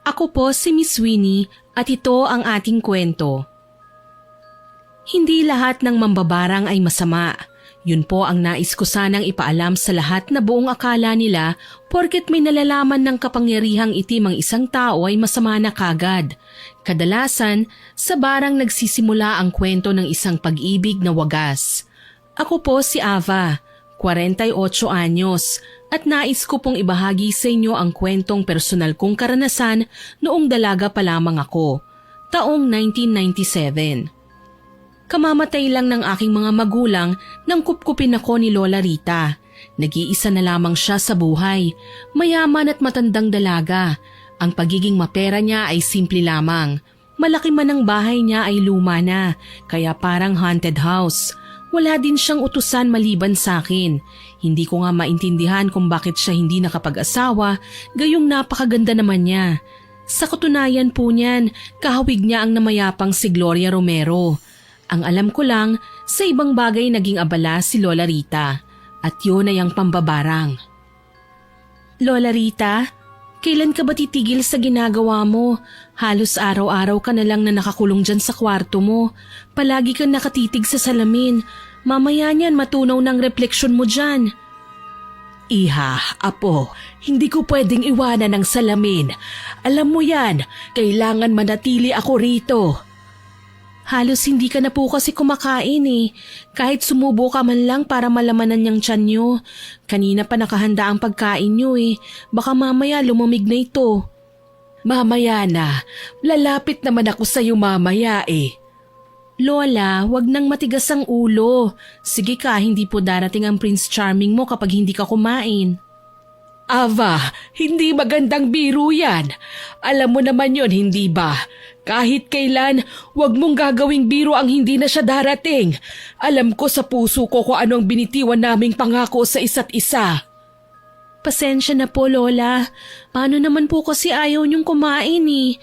Ako po si Miss Winnie at ito ang ating kwento. Hindi lahat ng mambabarang ay masama. Yun po ang nais ko sanang ipaalam sa lahat na buong akala nila porket may nalalaman ng kapangyarihang itim ang isang tao ay masama na kagad. Kadalasan, sa barang nagsisimula ang kwento ng isang pag-ibig na wagas. Ako po si Ava, 48 anyos, at nais ko pong ibahagi sa inyo ang kwentong personal kong karanasan noong dalaga pa lamang ako, taong 1997. Kamamatay lang ng aking mga magulang nang kupkupin ako ni Lola Rita. Nag-iisa na lamang siya sa buhay, mayaman at matandang dalaga. Ang pagiging mapera niya ay simple lamang. Malaki man ang bahay niya ay luma na, kaya parang haunted house. Wala din siyang utusan maliban sa akin. Hindi ko nga maintindihan kung bakit siya hindi nakapag-asawa, gayong napakaganda naman niya. Sa katunayan po niyan, kahawig niya ang namayapang si Gloria Romero. Ang alam ko lang, sa ibang bagay naging abala si Lola Rita at yun ay ang pambabarang. Lola Rita, kailan ka ba titigil sa ginagawa mo? Halos araw-araw ka na lang na nakakulong dyan sa kwarto mo. Palagi kang nakatitig sa salamin. Mamaya niyan matunaw ng refleksyon mo dyan. Iha, apo, hindi ko pwedeng iwanan ng salamin. Alam mo yan, kailangan manatili ako rito. Halos hindi ka na po kasi kumakain eh. Kahit sumubo ka man lang para malamanan niyang tiyan niyo. Kanina pa nakahanda ang pagkain niyo eh. Baka mamaya lumamig na ito. Mamaya na. Lalapit naman ako sa iyo mamaya eh. Lola, wag nang matigas ang ulo. Sige ka, hindi po darating ang Prince Charming mo kapag hindi ka kumain. Ava, hindi magandang biro yan. Alam mo naman yon, hindi ba? Kahit kailan, wag mong gagawing biro ang hindi na siya darating. Alam ko sa puso ko kung anong binitiwan naming pangako sa isa't isa. Pasensya na po, Lola. Paano naman po kasi ayaw niyong kumain eh?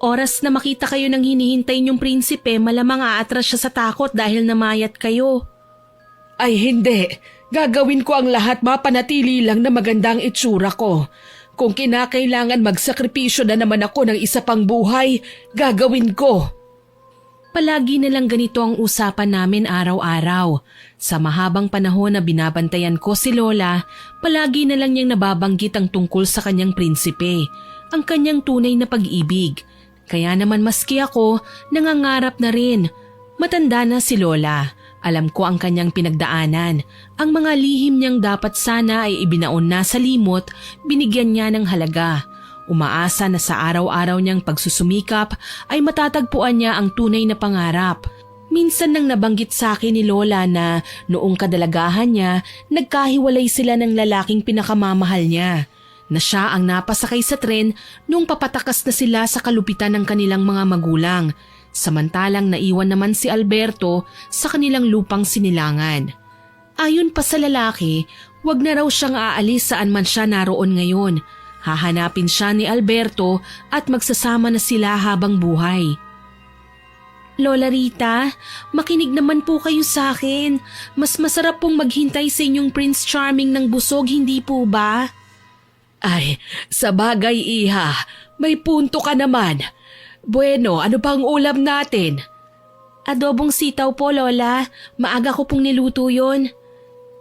Oras na makita kayo ng hinihintay niyong prinsipe, malamang aatras siya sa takot dahil namayat kayo. Ay hindi. Gagawin ko ang lahat mapanatili lang na magandang itsura ko. Kung kinakailangan magsakripisyo na naman ako ng isa pang buhay, gagawin ko. Palagi na lang ganito ang usapan namin araw-araw. Sa mahabang panahon na binabantayan ko si Lola, palagi na lang niyang nababanggit ang tungkol sa kanyang prinsipe, ang kanyang tunay na pag-ibig. Kaya naman maski ako, nangangarap na rin. Matanda na si Lola. Alam ko ang kanyang pinagdaanan. Ang mga lihim niyang dapat sana ay ibinaon na sa limot, binigyan niya ng halaga. Umaasa na sa araw-araw niyang pagsusumikap ay matatagpuan niya ang tunay na pangarap. Minsan nang nabanggit sa akin ni Lola na noong kadalagahan niya, nagkahiwalay sila ng lalaking pinakamamahal niya. Na siya ang napasakay sa tren nung papatakas na sila sa kalupitan ng kanilang mga magulang. Samantalang naiwan naman si Alberto sa kanilang lupang sinilangan. Ayon pa sa lalaki, wag na raw siyang aalis saan man siya naroon ngayon. Hahanapin siya ni Alberto at magsasama na sila habang buhay. Lola Rita, makinig naman po kayo sa akin. Mas masarap pong maghintay sa inyong Prince Charming ng busog, hindi po ba? Ay, sa bagay iha, may punto ka naman. Bueno, ano bang ulam natin? Adobong sitaw po, Lola. Maaga ko pong niluto yon.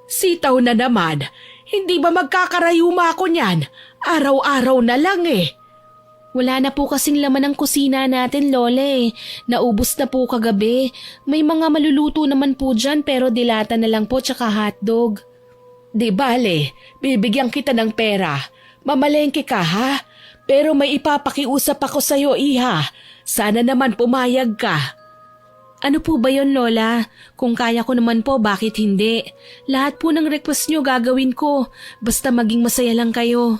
Sitaw na naman. Hindi ba magkakarayuma ako niyan? Araw-araw na lang eh. Wala na po kasing laman ng kusina natin, Lola eh. Naubos na po kagabi. May mga maluluto naman po dyan pero dilata na lang po tsaka hotdog. Di bale, bibigyan kita ng pera. Mamalengke ka ha? Pero may ipapakiusap ako sa'yo, iha. Sana naman pumayag ka. Ano po ba yon, Lola? Kung kaya ko naman po, bakit hindi? Lahat po ng request nyo gagawin ko. Basta maging masaya lang kayo.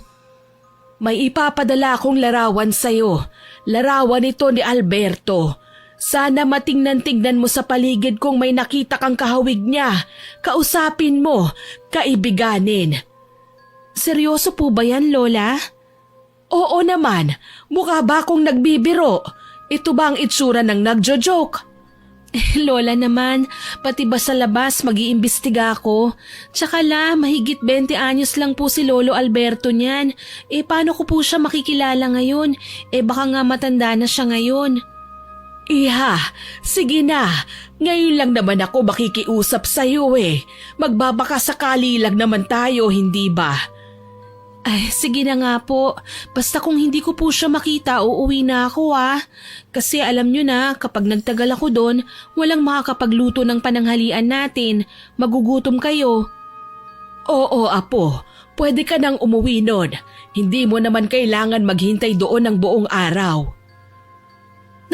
May ipapadala akong larawan sa'yo. Larawan ito ni Alberto. Sana matingnan-tignan mo sa paligid kung may nakita kang kahawig niya. Kausapin mo, kaibiganin. Seryoso po ba yan, Lola? Oo naman, mukha ba akong nagbibiro? Ito ba ang itsura ng nagjo-joke? Lola naman, pati ba sa labas mag-iimbestiga ako? Tsaka mahigit 20 anyos lang po si Lolo Alberto niyan. Paano ko po siya makikilala ngayon? Baka nga matanda na siya ngayon. Iha, sige na. Ngayon lang naman ako makikiusap sa'yo Magbabaka sakali lang naman tayo, hindi ba? Ay, sige na nga po. Basta kung hindi ko po siya makita, uuwi na ako Kasi alam nyo na, kapag nagtagal ako doon, walang makakapagluto ng pananghalian natin. Magugutom kayo. Oo, apo. Pwede ka nang umuwi nun. Hindi mo naman kailangan maghintay doon ng buong araw.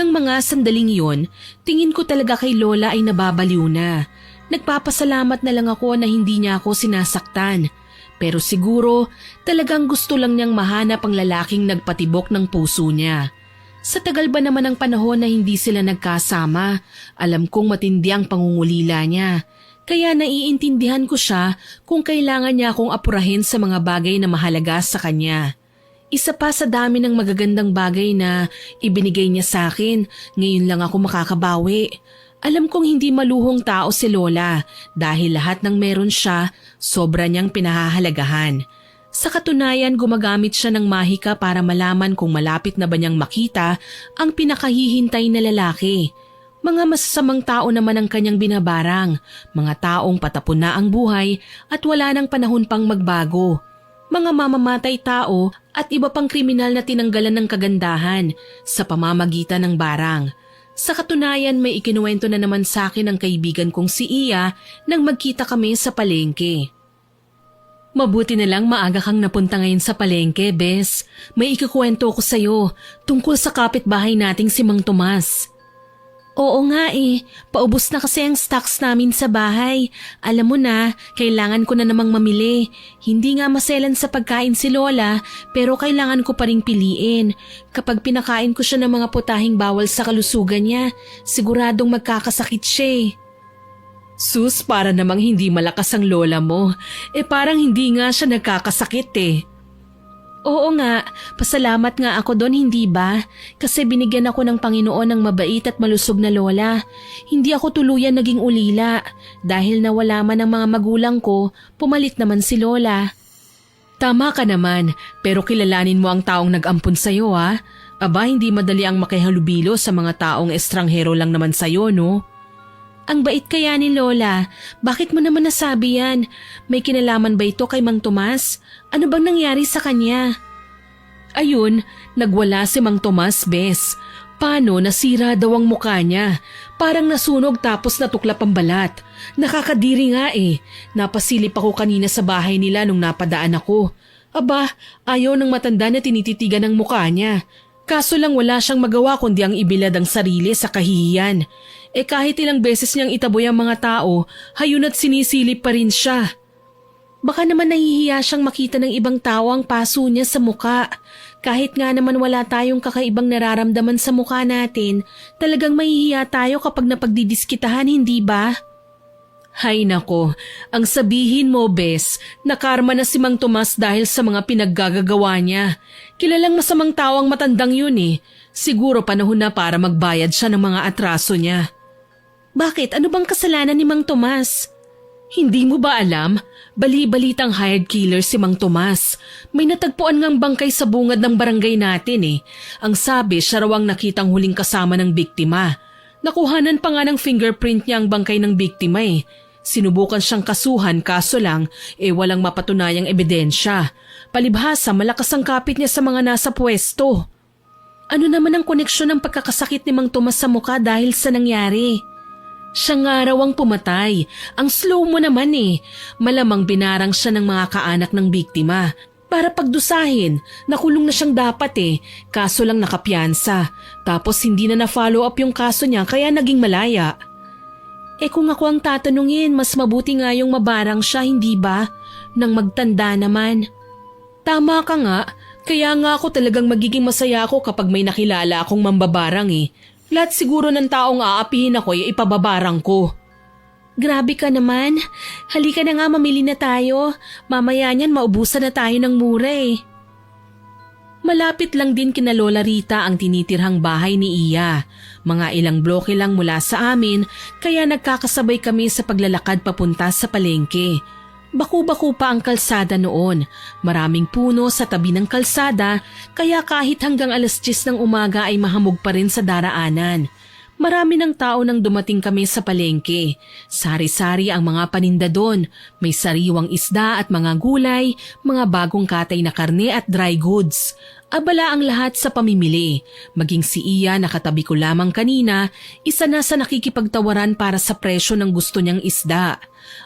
Nang mga sandaling yon, tingin ko talaga kay Lola ay nababaliw na. Nagpapasalamat na lang ako na hindi niya ako sinasaktan. Pero siguro talagang gusto lang niyang mahanap ang lalaking nagpatibok ng puso niya. Sa tagal ba naman ng panahon na hindi sila nagkasama, alam kong matindi ang pangungulila niya. Kaya naiintindihan ko siya kung kailangan niya akong apurahin sa mga bagay na mahalaga sa kanya. Isa pa sa dami ng magagandang bagay na ibinigay niya sa akin, ngayon lang ako makakabawi. Alam kong hindi maluhong tao si Lola dahil lahat ng meron siya, sobra niyang pinahahalagahan. Sa katunayan, gumagamit siya ng mahika para malaman kung malapit na ba niyang makita ang pinakahihintay na lalaki. Mga masasamang tao naman ang kanyang binabarang, mga taong patapon na ang buhay at wala nang panahon pang magbago. Mga mamamatay tao at iba pang kriminal na tinanggalan ng kagandahan sa pamamagitan ng barang. Sa katunayan, may ikinuwento na naman sa akin ng kaibigan kong si Iya nang magkita kami sa palengke. Mabuti na lang maaga kang napunta ngayon sa palengke, Bes. May ikukwento ko sa'yo tungkol sa kapitbahay nating si Mang Tomas. Oo nga paubos na kasi ang stocks namin sa bahay. Alam mo na, kailangan ko na namang mamili. Hindi nga maselan sa pagkain si Lola, pero kailangan ko pa ring piliin. Kapag pinakain ko siya ng mga putahing bawal sa kalusugan niya, siguradong magkakasakit siya Sus, para namang hindi malakas ang lola mo. Parang hindi nga siya nagkakasakit Oo nga, pasalamat nga ako doon, hindi ba? Kasi binigyan ako ng Panginoon ng mabait at malusog na lola. Hindi ako tuluyan naging ulila. Dahil nawala man ang mga magulang ko, pumalit naman si Lola. Tama ka naman, pero kilalanin mo ang taong nag-ampon sa'yo Aba, hindi madali ang makihalubilo sa mga taong estranghero lang naman sa'yo, no? Ang bait kaya ni Lola. Bakit mo naman nasabi yan? May kinalaman ba ito kay Mang Tomas? Ano bang nangyari sa kanya? Ayun, nagwala si Mang Tomas, Bes. Paano nasira daw ang mukha niya? Parang nasunog tapos natuklap ang balat. Nakakadiri nga Napasilip ako kanina sa bahay nila nung napadaan ako. Aba, ayaw ng matanda na tinititigan ang mukha niya. Kaso lang wala siyang magawa kundi ang ibilad ang sarili sa kahihiyan. Kahit ilang beses niyang itaboy ang mga tao, hayun at sinisilip pa rin siya. Baka naman nahihiya siyang makita ng ibang tao ang paso niya sa muka. Kahit nga naman wala tayong kakaibang nararamdaman sa mukha natin, talagang mahihiya tayo kapag napagdidiskitahan, hindi ba? Hay nako, ang sabihin mo, Bes, nakarma na si Mang Tomas dahil sa mga pinaggagawa niya. Kilalang masamang tao ang matandang yun Siguro panahon na para magbayad siya ng mga atraso niya. Bakit? Ano bang kasalanan ni Mang Tomas? Hindi mo ba alam? Bali-balitang hired killer si Mang Tomas. May natagpuan ngang bangkay sa bungad ng barangay natin Ang sabi, siya raw ang nakitang huling kasama ng biktima. Nakuhanan pa nga ng fingerprint niya ang bangkay ng biktima Sinubukan siyang kasuhan kaso lang walang mapatunayang ebidensya. Palibhasa malakas ang kapit niya sa mga nasa pwesto. Ano naman ang koneksyon ng pagkakasakit ni Mang Tomas sa mukha dahil sa nangyari? Siya nga raw ang pumatay. Ang slow mo naman Malamang binarang siya ng mga kaanak ng biktima. Para pagdusahin, nakulong na siyang dapat kaso lang nakapiyansa. Tapos hindi na na-follow up yung kaso niya kaya naging malaya. Kung ako ang tatanungin, mas mabuti nga yung mabarang siya, hindi ba? Nang magtanda naman. Tama ka nga, kaya nga ako talagang magiging masaya ako kapag may nakilala akong mambabarang Lahat siguro ng taong aapihin ako ipababarang ko. Grabe ka naman. Halika na nga, mamili na tayo. Mamaya niyan maubusan na tayo ng mura Malapit lang din kina Lola Rita ang tinitirhang bahay ni Iya. Mga ilang bloke lang mula sa amin kaya nagkakasabay kami sa paglalakad papunta sa palengke. Baku-baku pa ang kalsada noon. Maraming puno sa tabi ng kalsada kaya kahit hanggang 10:00 ng umaga ay mahamog pa rin sa daraanan. Marami ng tao nang dumating kami sa palengke. Sari-sari ang mga paninda doon. May sariwang isda at mga gulay, mga bagong katay na karne at dry goods. Abala ang lahat sa pamimili. Maging si Iya na katabi ko lamang kanina, isa na sa nakikipagtawaran para sa presyo ng gusto niyang isda.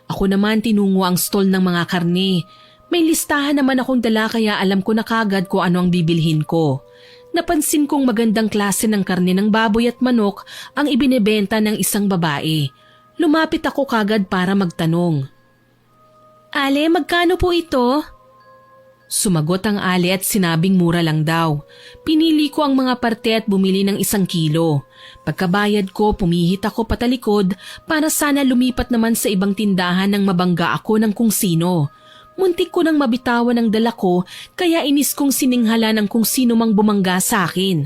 Ako naman tinungo ang stall ng mga karne. May listahan naman akong dala kaya alam ko na kagad kung ano ang bibilhin ko. Napansin kong magandang klase ng karne ng baboy at manok ang ibinebenta ng isang babae. Lumapit ako kagad para magtanong. Ale, magkano po ito? Sumagot ang ale at sinabing mura lang daw. Pinili ko ang mga parte at bumili ng 1 kilo. Pagkabayad ko, pumihit ako patalikod para sana lumipat naman sa ibang tindahan nang mabangga ako ng kung sino. Muntik ko nang mabitawan ang dala ko kaya inis kong sininghala ng kung sino mang bumangga sa akin.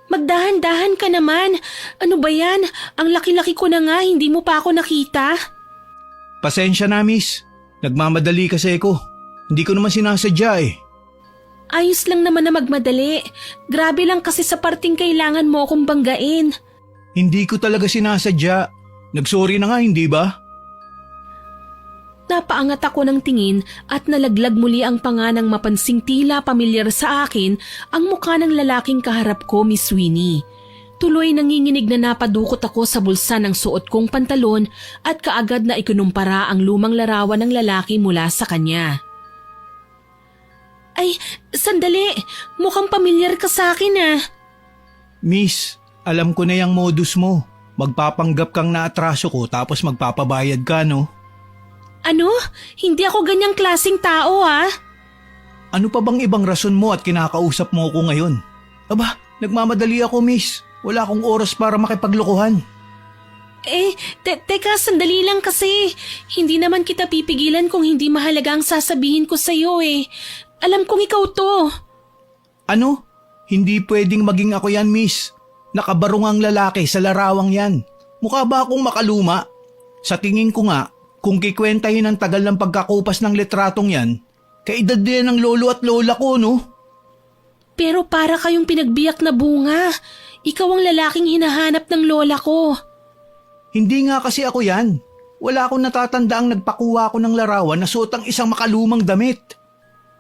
Magdahan-dahan ka naman. Ano ba yan? Ang laki-laki ko na nga, hindi mo pa ako nakita. Pasensya na, miss. Nagmamadali kasi ako. Hindi ko naman sinasadya eh. Ayos lang naman na magmadali. Grabe lang kasi sa parting kailangan mo akong banggain. Hindi ko talaga sinasadya. Nagsorry na nga, hindi ba? Napaangat ako ng tingin at nalaglag muli ang panga nang mapansing tila pamilyar sa akin ang mukha ng lalaking kaharap ko, Miss Winnie. Tuloy nanginginig na napadukot ako sa bulsa ng suot kong pantalon at kaagad na ikunumpara ang lumang larawan ng lalaki mula sa kanya. Ay, sandali! Mukhang pamilyar ka sa akin ah. Miss, alam ko na yung modus mo. Magpapanggap kang naatraso ko tapos magpapabayad ka, no? Ano? Hindi ako ganyang klaseng tao ah. Ano pa bang ibang rason mo at kinakausap mo ko ngayon? Aba, nagmamadali ako, miss. Wala akong oras para makipaglokohan. Teka, sandali lang kasi. Hindi naman kita pipigilan kung hindi mahalaga ang sasabihin ko sa'yo eh. Alam kong ikaw to. Ano? Hindi pwedeng maging ako yan, miss. Nakabarungang lalaki sa larawang yan. Mukha ba akong makaluma? Sa tingin ko nga, kung kikwentahin ang tagal ng pagkakupas ng litratong yan, kaedad din ng lolo at lola ko, no? Pero para kayong pinagbiyak na bunga. Ikaw ang lalaking hinahanap ng lola ko. Hindi nga kasi ako yan. Wala akong natatandaang nagpakuha ako ng larawan na suot ang isang makalumang damit.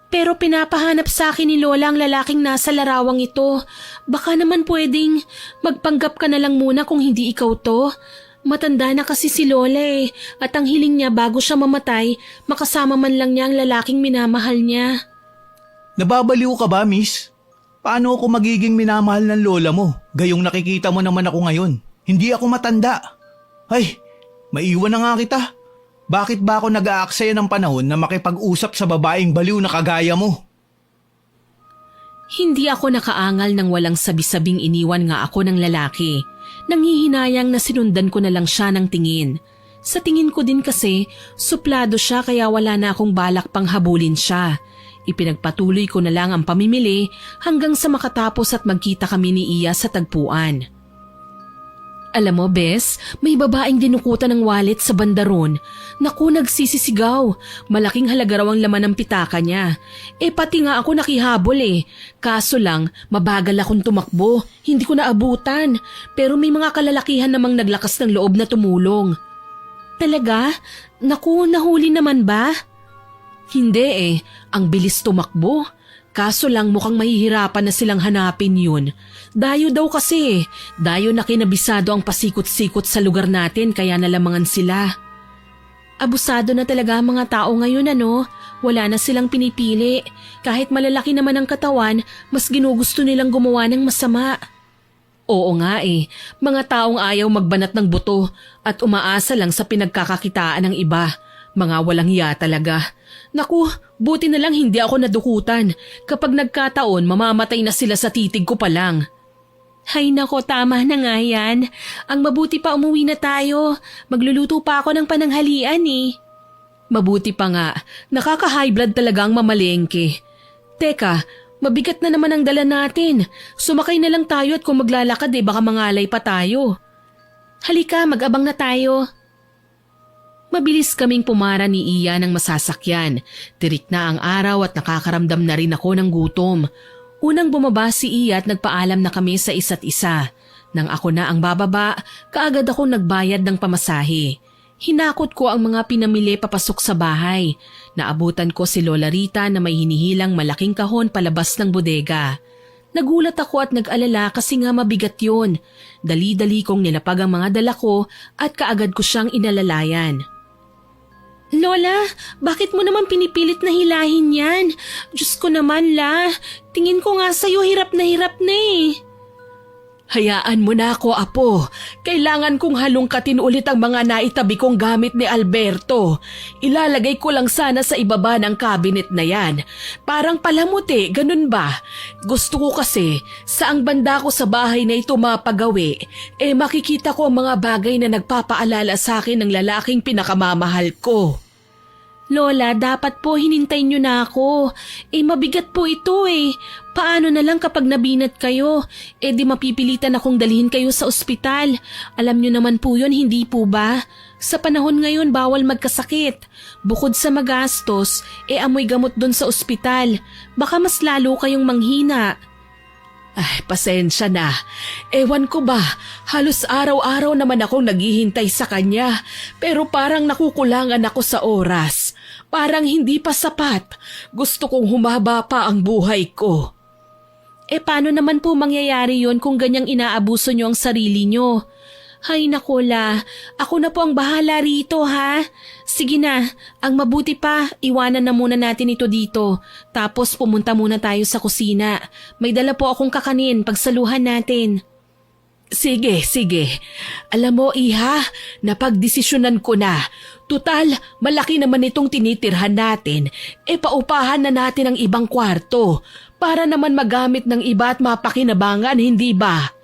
Pero pinapahanap sa akin ni lola ang lalaking nasa larawang ito. Baka naman pwedeng magpanggap ka na lang muna kung hindi ikaw to. Matanda na kasi si lola eh, at ang hiling niya bago siya mamatay, makasama man lang niya ang lalaking minamahal niya. Nababaliw ka ba, miss? Paano ako magiging minamahal ng lola mo? Gayong nakikita mo naman ako ngayon. Hindi ako matanda. Ay, maiwan na nga kita. Bakit ba ako nag-aaksaya ng panahon na makipag-usap sa babaeng baliw na kagaya mo? Hindi ako nakaangal nang walang sabi-sabing iniwan nga ako ng lalaki. Nanghihinayang na sinundan ko na lang siya ng tingin. Sa tingin ko din kasi, suplado siya kaya wala na akong balak pang habulin siya. Ipinagpatuloy ko na lang ang pamimili hanggang sa makatapos at magkita kami ni Iya sa tagpuan. Alam mo, Bes, may babaeng dinukutan ng wallet sa bandaron. Naku, nagsisisigaw. Malaking halaga raw ang laman ng pitaka niya. Pati nga ako nakihabol eh. Kaso lang, mabagal akong tumakbo. Hindi ko naabutan. Pero may mga kalalakihan namang naglakas ng loob na tumulong. Talaga? Naku, nahuli naman ba? Hindi eh. Ang bilis tumakbo. Kaso lang mukhang mahihirapan na silang hanapin yun. Dayo daw kasi. Dayo na kinabisado ang pasikot-sikot sa lugar natin kaya nalamangan sila. Abusado na talaga ang mga tao ngayon ano. Wala na silang pinipili. Kahit malalaki naman ang katawan, mas ginugusto nilang gumawa ng masama. Oo nga eh. Mga taong ayaw magbanat ng buto at umaasa lang sa pinagkakakitaan ng iba. Mga walang hiya talaga. Naku, buti na lang hindi ako nadukutan. Kapag nagkataon, mamamatay na sila sa titig ko pa lang. Hay nako, tama na nga yan. Ang mabuti pa umuwi na tayo. Magluluto pa ako ng pananghalian eh. Mabuti pa nga, nakaka-high blood talaga ang mamalengke. Teka, mabigat na naman ang dala natin. Sumakay na lang tayo at kung maglalakad baka mangalay pa tayo. Halika, mag-abang na tayo. Mabilis kaming pumara ni Iya ng masasakyan. Tirik na ang araw at nakakaramdam na rin ako ng gutom. Unang bumaba si Iya at nagpaalam na kami sa isa't isa. Nang ako na ang bababa, kaagad ako nagbayad ng pamasahe. Hinakot ko ang mga pinamili papasok sa bahay. Naabutan ko si Lola Rita na may hinihilang malaking kahon palabas ng bodega. Nagulat ako at nag-alala kasi nga mabigat yun. Dali-dali kong nilapag ang mga dala ko at kaagad ko siyang inalalayan. Lola, bakit mo naman pinipilit na hilahin yan? Diyos ko naman, La. Tingin ko nga sa'yo hirap na eh. Hayaan mo na ako, Apo. Kailangan kong halongkatin ulit ang mga naitabi kong gamit ni Alberto. Ilalagay ko lang sana sa ibaba ng cabinet na yan. Parang palamuti, ganun ba? Gusto ko kasi, saang banda ko sa bahay na ito mapagawi, makikita ko ang mga bagay na nagpapaalala sa akin ng lalaking pinakamamahal ko. Lola, dapat po hinintay niyo na ako. Mabigat po ito Paano na lang kapag nabinat kayo? Di mapipilitan akong dalhin kayo sa ospital. Alam niyo naman po yun, hindi po ba? Sa panahon ngayon, bawal magkasakit. Bukod sa magastos, amoy gamot doon sa ospital. Baka mas lalo kayong manghina. Ay, pasensya na. Ewan ko ba, halos araw-araw naman akong naghihintay sa kanya. Pero parang nakukulangan ako sa oras. Parang hindi pa sapat. Gusto kong humaba pa ang buhay ko. Paano naman po mangyayari yon kung ganyang inaabuso nyo ang sarili nyo? Hay nakola, ako na po ang bahala rito ha. Sige na, ang mabuti pa, iwanan na muna natin ito dito. Tapos pumunta muna tayo sa kusina. May dala po akong kakanin, pagsaluhan natin. Sige. Alam mo, Iha, napagdesisyonan ko na. Tutal, malaki naman itong tinitirhan natin. Paupahan na natin ang ibang kwarto. Para naman magamit ng iba at mapakinabangan, hindi ba?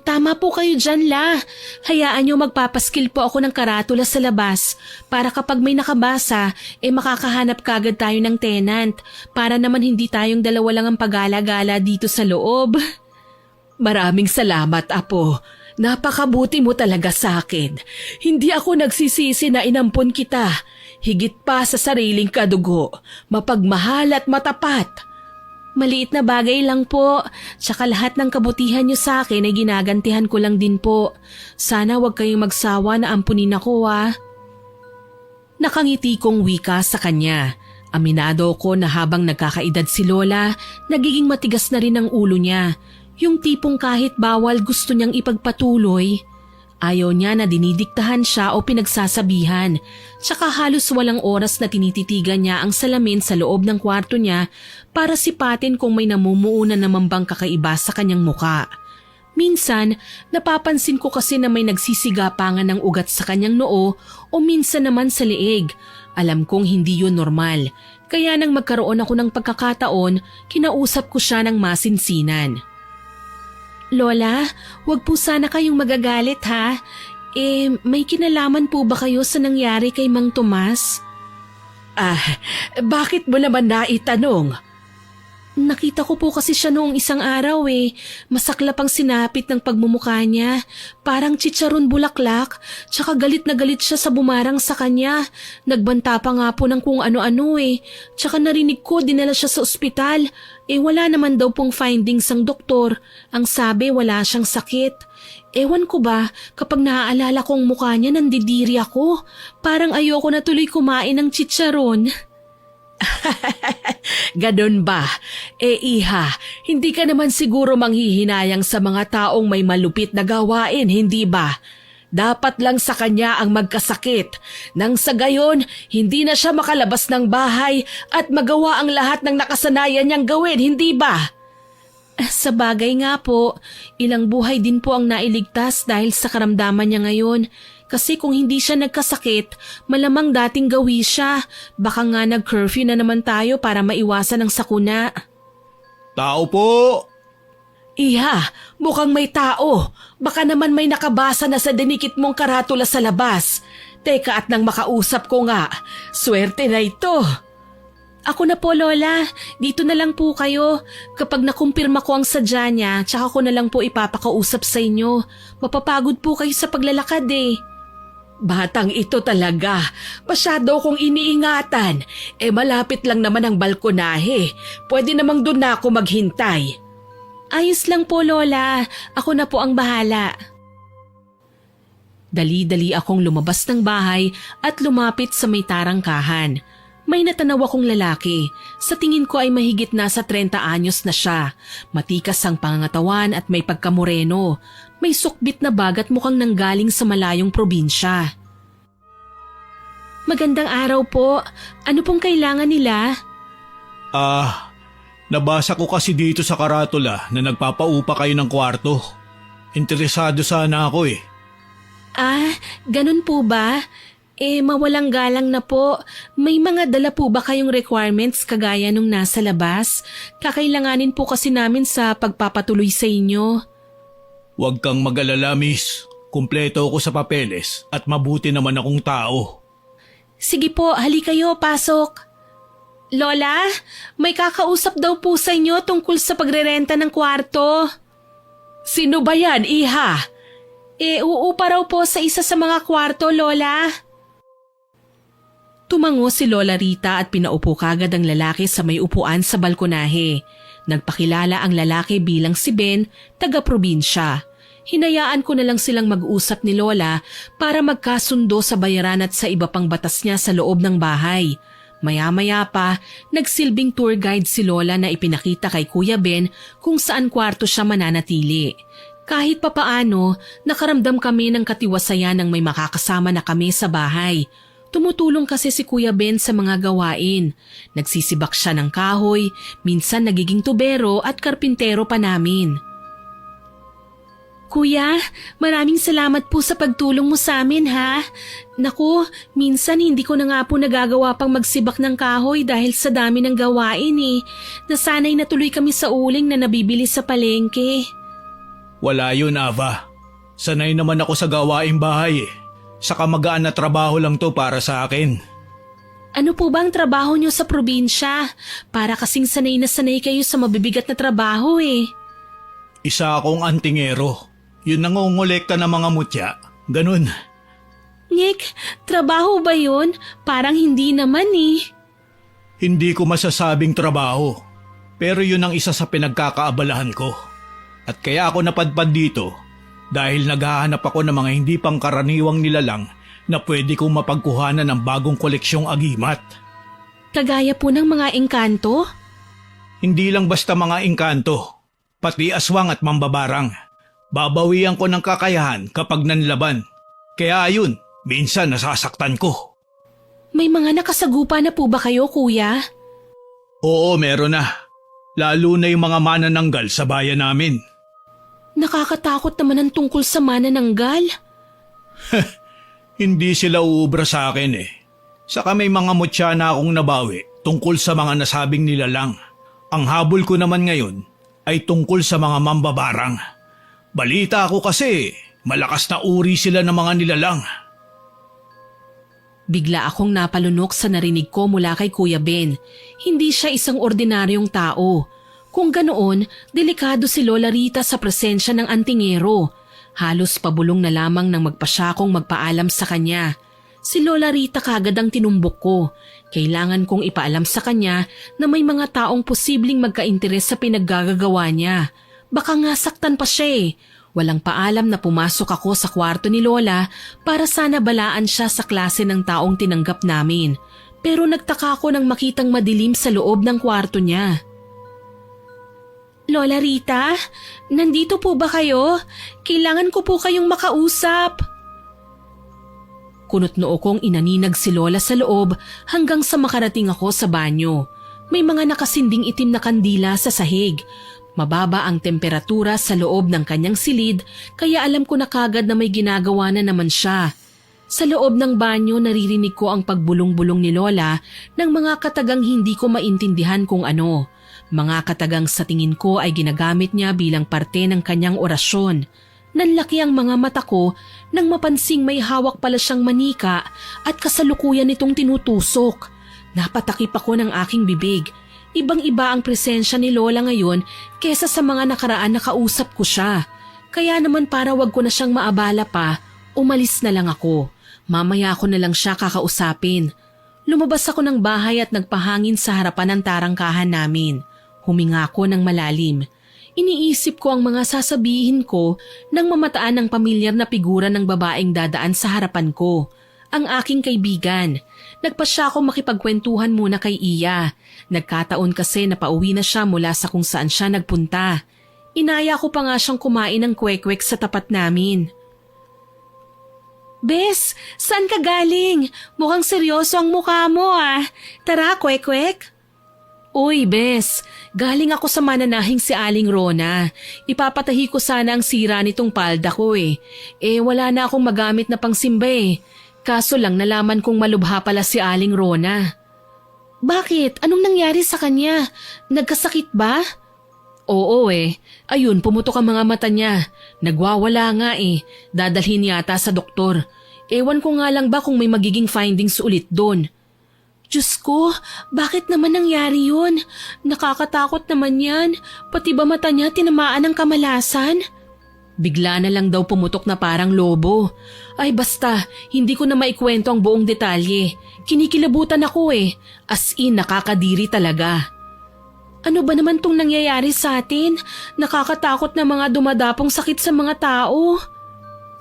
Tama po kayo dyan, La. Hayaan nyo magpapaskil po ako ng karatula sa labas para kapag may nakabasa, makakahanap kagad tayo ng tenant para naman hindi tayong dalawa lang ang pagala-gala dito sa loob. Maraming salamat, Apo. Napakabuti mo talaga sa akin. Hindi ako nagsisisi na inampon kita. Higit pa sa sariling kadugo, mapagmahal at matapat. Maliit na bagay lang po, tsaka lahat ng kabutihan niyo sa akin ay ginagantihan ko lang din po. Sana wag kayong magsawa na ampunin ako Nakangiti kong wika sa kanya. Aminado ko na habang nagkakaedad si Lola, nagiging matigas na rin ang ulo niya. Yung tipong kahit bawal gusto niyang ipagpatuloy. Ayaw niya na dinidiktahan siya o pinagsasabihan. Tsaka halos walang oras na tinititigan niya ang salamin sa loob ng kwarto niya para sipatin kung may namumuunan naman bang kakaiba sa kanyang muka. Minsan, napapansin ko kasi na may nagsisigapangan ng ugat sa kanyang noo o minsan naman sa leeg. Alam kong hindi yun normal. Kaya nang magkaroon ako ng pagkakataon, kinausap ko siya ng masinsinan. Lola, wag po sana kayong magagalit ha. May kinalaman po ba kayo sa nangyari kay Mang Tomas? Bakit mo naman naitanong? Nakita ko po kasi siya noong isang araw Masaklap ang sinapit ng pagmumukha niya. Parang chicharon bulaklak. Tsaka galit na galit siya sa bumarang sa kanya. Nagbanta pa nga po ng kung ano-ano Tsaka narinig ko dinala siya sa ospital. Wala naman daw pong findings ang doktor. Ang sabi wala siyang sakit. Ewan ko ba, kapag naaalala kong mukha niya nandidiri ako. Parang ayoko na tuloy kumain ng chicharon. Ganon ba? Iha, hindi ka naman siguro manghihinayang sa mga taong may malupit na gawain, hindi ba? Dapat lang sa kanya ang magkasakit. Nang sa gayon, hindi na siya makalabas ng bahay at magawa ang lahat ng nakasanayan niyang gawin, hindi ba? Sa bagay nga po, ilang buhay din po ang nailigtas dahil sa karamdaman niya ngayon. Kasi kung hindi siya nagkasakit, malamang dating gawi siya. Baka nga nag-curfew na naman tayo para maiwasan ang sakuna. Tao po! Iha, mukhang may tao. Baka naman may nakabasa na sa dinikit mong karatula sa labas. Teka at nang makausap ko nga, swerte na ito. Ako na po, Lola. Dito na lang po kayo. Kapag nakumpirma ko ang sadya niya, tsaka ko na lang po ipapakausap sa inyo. Mapapagod po kayo sa paglalakad eh. Batang ito talaga. Masyado kong iniingatan. Malapit lang naman ang balkonahe. Pwede namang doon na ako maghintay. Ayos lang po, Lola. Ako na po ang bahala. Dali-dali akong lumabas ng bahay at lumapit sa may tarangkahan. May natanaw akong lalaki. Sa tingin ko ay mahigit nasa 30 anyos na siya. Matikas ang pangangatawan at may pagkamoreno. May sukbit na bag at mukhang nanggaling sa malayong probinsya. Magandang araw po. Ano pong kailangan nila? Nabasa ko kasi dito sa karatula na nagpapaupa kayo ng kwarto. Interesado sana ako eh. Ganun po ba? Mawalang galang na po. May mga dala po ba kayong requirements kagaya nung nasa labas? Kakailanganin po kasi namin sa pagpapatuloy sa inyo. Huwag kang mag-alala, miss. Kumpleto ako sa papeles at mabuti naman akong tao. Sige po, hali kayo, pasok. Lola, may kakausap daw po sa inyo tungkol sa pagrerenta ng kwarto. Sino ba yan, iha? Uupa raw po sa isa sa mga kwarto, Lola. Tumango si Lola Rita at pinaupo kagad ang lalaki sa may upuan sa balkonahe. Nagpakilala ang lalaki bilang si Ben, taga-probinsya. Hinayaan ko na lang silang mag-usap ni Lola para magkasundo sa bayaran at sa iba pang batas niya sa loob ng bahay. Maya-maya pa, nagsilbing tour guide si Lola na ipinakita kay Kuya Ben kung saan kwarto siya mananatili. Kahit papaano, nakaramdam kami ng katiwasayan ng may makakasama na kami sa bahay. Tumutulong kasi si Kuya Ben sa mga gawain. Nagsisibak siya ng kahoy, minsan nagiging tubero at karpintero pa namin. Kuya, maraming salamat po sa pagtulong mo sa amin ha. Naku, minsan hindi ko na nga po nagagawa pang magsibak ng kahoy dahil sa dami ng gawain eh. Nasanay na tuloy kami sa uling na nabibili sa palengke. Wala yun, Ava. Sanay naman ako sa gawaing bahay eh. Saka magaan na trabaho lang to para sa akin. Ano po ba ang trabaho niyo sa probinsya? Para kasing sanay na sanay kayo sa mabibigat na trabaho eh. Isa akong antingero. Yun nangongolekta ng mga mutya. Ganun. Nick, trabaho ba yun? Parang hindi naman eh. Hindi ko masasabing trabaho. Pero yun ang isa sa pinagkakaabalahan ko. At kaya ako napadpad dito. Dahil naghahanap ako ng mga hindi pangkaraniwang nilalang na pwede kong mapagkuhanan ng bagong koleksyong agimat. Kagaya po ng mga engkanto? Hindi lang basta mga engkanto, pati aswang at mambabarang. Babawian ko ng kakayahan kapag nanlaban. Kaya ayun, minsan nasasaktan ko. May mga nakasagupa na po ba kayo, kuya? Oo, meron na. Lalo na yung mga manananggal sa bayan namin. Nakakatakot naman ang tungkol sa manananggal. Hindi sila uubra sa akin eh. Saka may mga mutya na akong nabawi tungkol sa mga nasabing nilalang. Ang habol ko naman ngayon ay tungkol sa mga mambabarang. Balita ko kasi malakas na uri sila ng mga nilalang. Bigla akong napalunok sa narinig ko mula kay Kuya Ben. Hindi siya isang ordinaryong tao. Kung ganoon, delikado si Lola Rita sa presensya ng antingero. Halos pabulong na lamang nang magpasya kong magpaalam sa kanya. Si Lola Rita kagad ang tinumbok ko. Kailangan kong ipaalam sa kanya na may mga taong posibleng magka-interes sa pinaggagawa niya. Baka nga saktan pa siya eh. Walang paalam na pumasok ako sa kwarto ni Lola para sana balaan siya sa klase ng taong tinanggap namin. Pero nagtaka ako nang makitang madilim sa loob ng kwarto niya. Lola Rita, nandito po ba kayo? Kailangan ko po kayong makausap. Kunot noo kong inaninag si Lola sa loob hanggang sa makarating ako sa banyo. May mga nakasinding itim na kandila sa sahig. Mababa ang temperatura sa loob ng kanyang silid kaya alam ko na kagad na may ginagawa na naman siya. Sa loob ng banyo naririnig ko ang pagbulong-bulong ni Lola ng mga katagang hindi ko maintindihan kung ano. Mga katagang sa tingin ko ay ginagamit niya bilang parte ng kanyang orasyon. Nanlaki ang mga mata ko nang mapansing may hawak pala siyang manika at kasalukuyan nitong tinutusok. Napatakip ako ng aking bibig. Ibang-iba ang presensya ni Lola ngayon kesa sa mga nakaraan na kausap ko siya. Kaya naman para wag ko na siyang maabala pa, umalis na lang ako. Mamaya ko na lang siya kakausapin. Lumabas ako ng bahay at nagpahangin sa harapan ng tarangkahan namin. Huminga ako ng malalim. Iniisip ko ang mga sasabihin ko nang mamataan ng pamilyar na figura ng babaeng dadaan sa harapan ko. Ang aking kaibigan. Nagpa siya ako makipagkwentuhan muna kay Iya. Nagkataon kasi na pauwi na siya mula sa kung saan siya nagpunta. Inaya ko pa nga siyang kumain ng kwek-kwek sa tapat namin. Bes, saan ka galing? Mukhang seryoso ang mukha mo ah. Tara, kwek-kwek. Uy, Bes, galing ako sa mananahing si Aling Rona. Ipapatahi ko sana ang sira nitong palda ko eh. Wala na akong magamit na pangsimba eh. Kaso lang nalaman kong malubha pala si Aling Rona. Bakit? Anong nangyari sa kanya? Nagkasakit ba? Oo eh. Ayun, pumutok ang mga mata niya. Nagwawala nga eh. Dadalhin yata sa doktor. Ewan ko nga lang ba kung may magiging findings ulit doon. Diyos ko, bakit naman nangyari yun? Nakakatakot naman yan. Pati ba mata niya tinamaan ng kamalasan? Bigla na lang daw pumutok na parang lobo. Ay basta, hindi ko na maikwento ang buong detalye. Kinikilabutan ako eh. As in, nakakadiri talaga. Ano ba naman tong nangyayari sa atin? Nakakatakot na mga dumadapong sakit sa mga tao.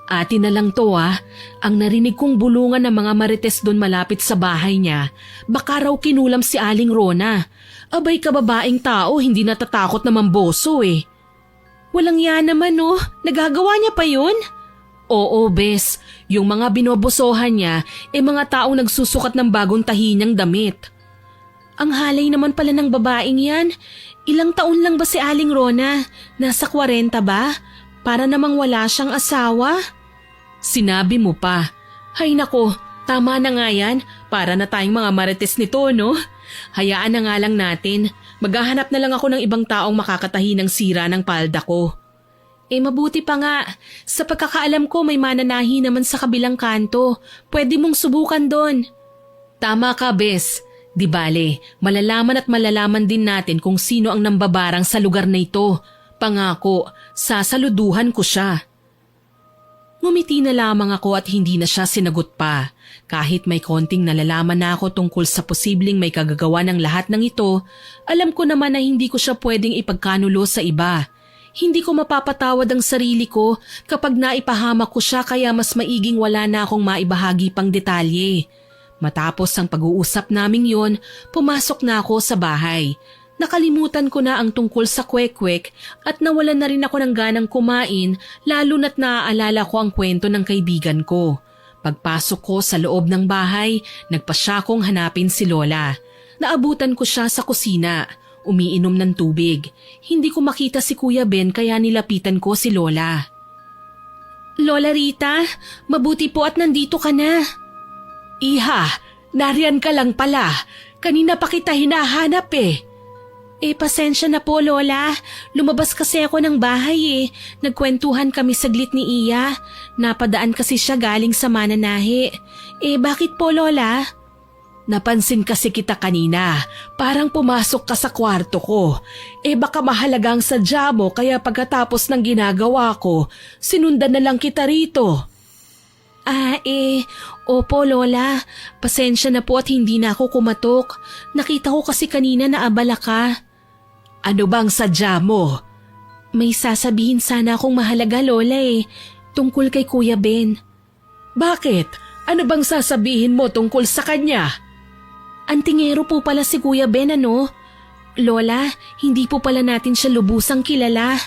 Atin na lang to ah. Ang narinig kong bulungan ng mga marites doon malapit sa bahay niya, baka raw kinulam si Aling Rona. Abay kababaeng tao, hindi natatakot na mamboso eh. Walang yan naman oh, nagagawa niya pa yun? Oo bes, yung mga binobosohan niya mga taong nagsusukat ng bagong tahi niyang damit. Ang halay naman pala ng babaeng yan. Ilang taon lang ba si Aling Rona? Nasa 40 ba? Para namang wala siyang asawa? Sinabi mo pa. Hay nako, tama na nga yan. Para na tayong mga marites nito, no? Hayaan na nga lang natin. Maghahanap na lang ako ng ibang taong makakatahi ng sira ng palda ko. Mabuti pa nga. Sa pagkakaalam ko may mananahi naman sa kabilang kanto. Pwede mong subukan doon. Tama ka, Bes. Di bale, malalaman at malalaman din natin kung sino ang nambabarang sa lugar na ito. Pangako, sasaluduhan ko siya. Ngumiti na lamang ako at hindi na siya sinagot pa. Kahit may konting nalalaman na ako tungkol sa posibleng may kagagawa ng lahat ng ito, alam ko naman na hindi ko siya pwedeng ipagkanulo sa iba. Hindi ko mapapatawad ang sarili ko kapag naipahamak ko siya kaya mas maiging wala na akong maibahagi pang detalye. Matapos ang pag-uusap naming yon, pumasok na ako sa bahay. Nakalimutan ko na ang tungkol sa kwek-kwek at nawalan na rin ako ng ganang kumain lalo na't naaalala ko ang kwento ng kaibigan ko. Pagpasok ko sa loob ng bahay, nagpasya kong hanapin si Lola. Naabutan ko siya sa kusina, umiinom ng tubig. Hindi ko makita si Kuya Ben kaya nilapitan ko si Lola. Lola Rita, mabuti po at nandito ka na. Iha, nariyan ka lang pala. Kanina pa kita hinahanap eh. Pasensya na po, Lola. Lumabas kasi ako ng bahay eh. Nagkwentuhan kami saglit ni Iya. Napadaan kasi siya galing sa mananahi. Bakit po, Lola? Napansin kasi kita kanina. Parang pumasok ka sa kwarto ko. Baka mahalaga ang sadya mo kaya pagkatapos ng ginagawa ko, sinundan na lang kita rito. Opo, Lola. Pasensya na po at hindi na ako kumatok. Nakita ko kasi kanina na abala ka. Ano bang sadya mo? May sasabihin sana akong mahalaga, Lola tungkol kay Kuya Ben. Bakit? Ano bang sasabihin mo tungkol sa kanya? Antingero po pala si Kuya Ben, ano? Lola, hindi po pala natin siya lubusang kilala.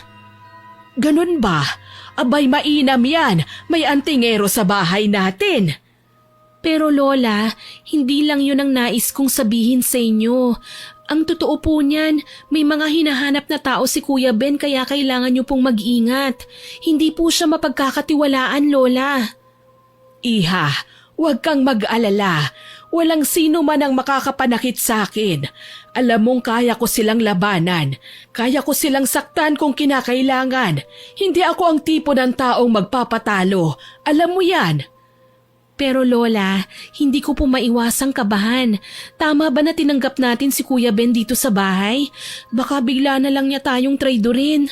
Ganun ba? Abay mainam yan, may antingero sa bahay natin. Pero Lola, hindi lang yun ang nais kong sabihin sa inyo. Ang totoo po niyan, may mga hinahanap na tao si Kuya Ben kaya kailangan niyo pong mag-ingat. Hindi po siya mapagkakatiwalaan, Lola. Iha, huwag kang mag-alala. Walang sino man ang makakapanakit sa akin. Alam mong kaya ko silang labanan. Kaya ko silang saktan kung kinakailangan. Hindi ako ang tipo ng taong magpapatalo. Alam mo yan. Pero Lola, hindi ko po maiwasang kabahan. Tama ba na tinanggap natin si Kuya Ben dito sa bahay? Baka bigla na lang niya tayong traidorin.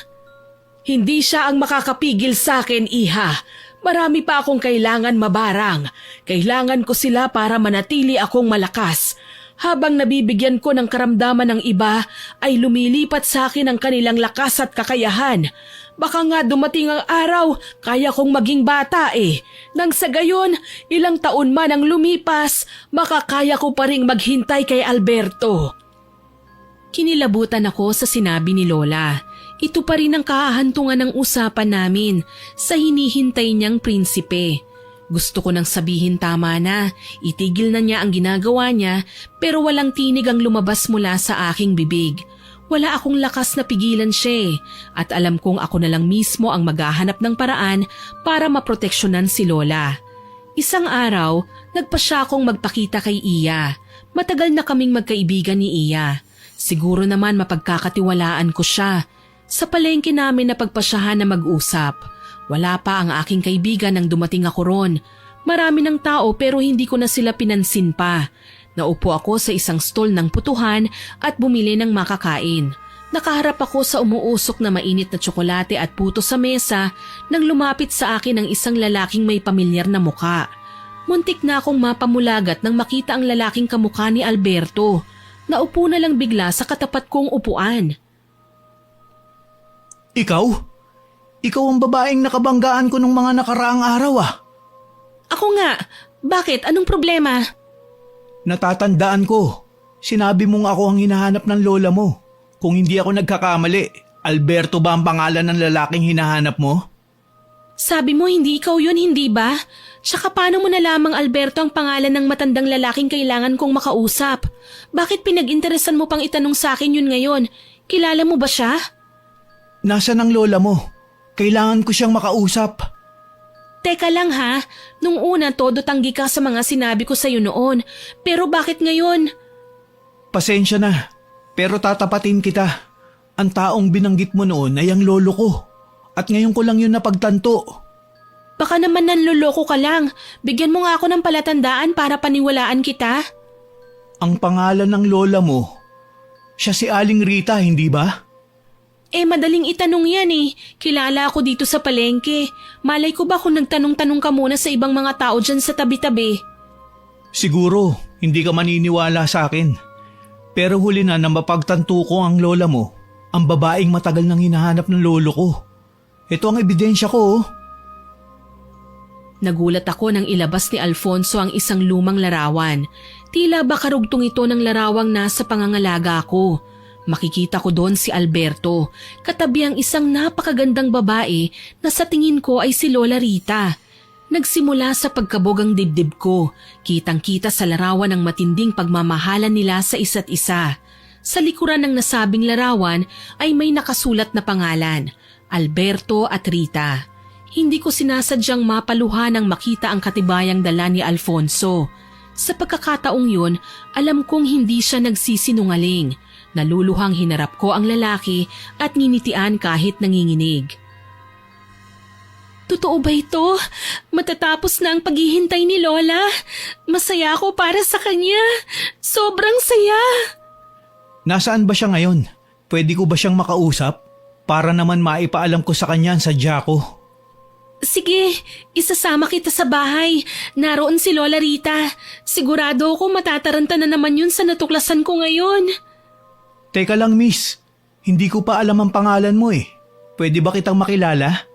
Hindi siya ang makakapigil sa akin, Iha. Marami pa akong kailangan mabarang. Kailangan ko sila para manatili akong malakas. Habang nabibigyan ko ng karamdaman ng iba, ay lumilipat sa akin ang kanilang lakas at kakayahan. Baka nga dumating ang araw, kaya kong maging bata eh. Nang sa gayon, ilang taon man ang lumipas, makakaya ko pa ring maghintay kay Alberto. Kinilabutan ako sa sinabi ni Lola. Ito pa rin ang kahahantungan ng usapan namin sa hinihintay niyang prinsipe. Gusto ko nang sabihin tama na, itigil na niya ang ginagawa niya pero walang tinig ang lumabas mula sa aking bibig. Wala akong lakas na pigilan siya at alam kong ako na lang mismo ang maghahanap ng paraan para maproteksyonan si Lola. Isang araw, nagpa siya akong magpakita kay Iya. Matagal na kaming magkaibigan ni Iya. Siguro naman mapagkakatiwalaan ko siya. Sa palengke namin napagpasyahan na mag-usap. Wala pa ang aking kaibigan nang dumating ako ron. Marami ng tao pero hindi ko na sila pinansin pa. Naupo ako sa isang stall ng putuhan at bumili ng makakain. Nakaharap ako sa umuusok na mainit na tsokolate at puto sa mesa nang lumapit sa akin ang isang lalaking may pamilyar na muka. Muntik na akong mapamulagat nang makita ang lalaking kamukha ni Alberto. Naupo na lang bigla sa katapat kong upuan. Ikaw? Ikaw ang babaeng nakabanggaan ko nung mga nakaraang araw ah. Ako nga. Bakit? Anong problema? Natatandaan ko. Sinabi mong ako ang hinahanap ng lola mo. Kung hindi ako nagkakamali, Alberto ba ang pangalan ng lalaking hinahanap mo? Sabi mo hindi ikaw yun, hindi ba? Tsaka paano mo nalamang Alberto ang pangalan ng matandang lalaking kailangan kong makausap? Bakit pinag-interesan mo pang itanong sa akin yun ngayon? Kilala mo ba siya? Nasaan ang lola mo? Kailangan ko siyang makausap. Teka lang ha, nung una todo tanggi ka sa mga sinabi ko sa'yo noon. Pero bakit ngayon? Pasensya na, pero tatapatin kita. Ang taong binanggit mo noon ay ang lolo ko. At ngayon ko lang yun napagtanto. Baka naman nanloloko ka lang. Bigyan mo nga ako ng palatandaan para paniwalaan kita. Ang pangalan ng lola mo, siya si Aling Rita, hindi ba? Madaling itanong yan eh. Kilala ako dito sa palengke. Malay ko ba kung nagtanong-tanong ka muna sa ibang mga tao dyan sa tabi-tabi? Siguro, hindi ka maniniwala sa akin. Pero huli na mapagtanto ko ang lola mo, ang babaeng matagal nang hinahanap ng lolo ko. Ito ang ebidensya ko oh. Nagulat ako nang ilabas ni Alfonso ang isang lumang larawan. Tila ba karugtong ito ng larawang nasa pangangalaga ko. Makikita ko doon si Alberto, katabi ang isang napakagandang babae na sa tingin ko ay si Lola Rita. Nagsimula sa pagkabog ang dibdib ko, kitang-kita sa larawan ang matinding pagmamahalan nila sa isa't isa. Sa likuran ng nasabing larawan ay may nakasulat na pangalan, Alberto at Rita. Hindi ko sinasadyang mapaluha nang makita ang katibayang dala ni Alfonso. Sa pagkakataong yun, alam kong hindi siya nagsisinungaling. Naluluhang hinarap ko ang lalaki at ninitian kahit nanginginig. Totoo ba ito? Matatapos na ang paghihintay ni Lola. Masaya ako para sa kanya. Sobrang saya. Nasaan ba siya ngayon? Pwede ko ba siyang makausap? Para naman maipaalam ko sa kanya ang sadya ko. Sige, isasama kita sa bahay. Naroon si Lola Rita. Sigurado ako matataranta na naman yun sa natuklasan ko ngayon. Teka lang miss, hindi ko pa alam ang pangalan mo eh. Pwede ba kitang makilala?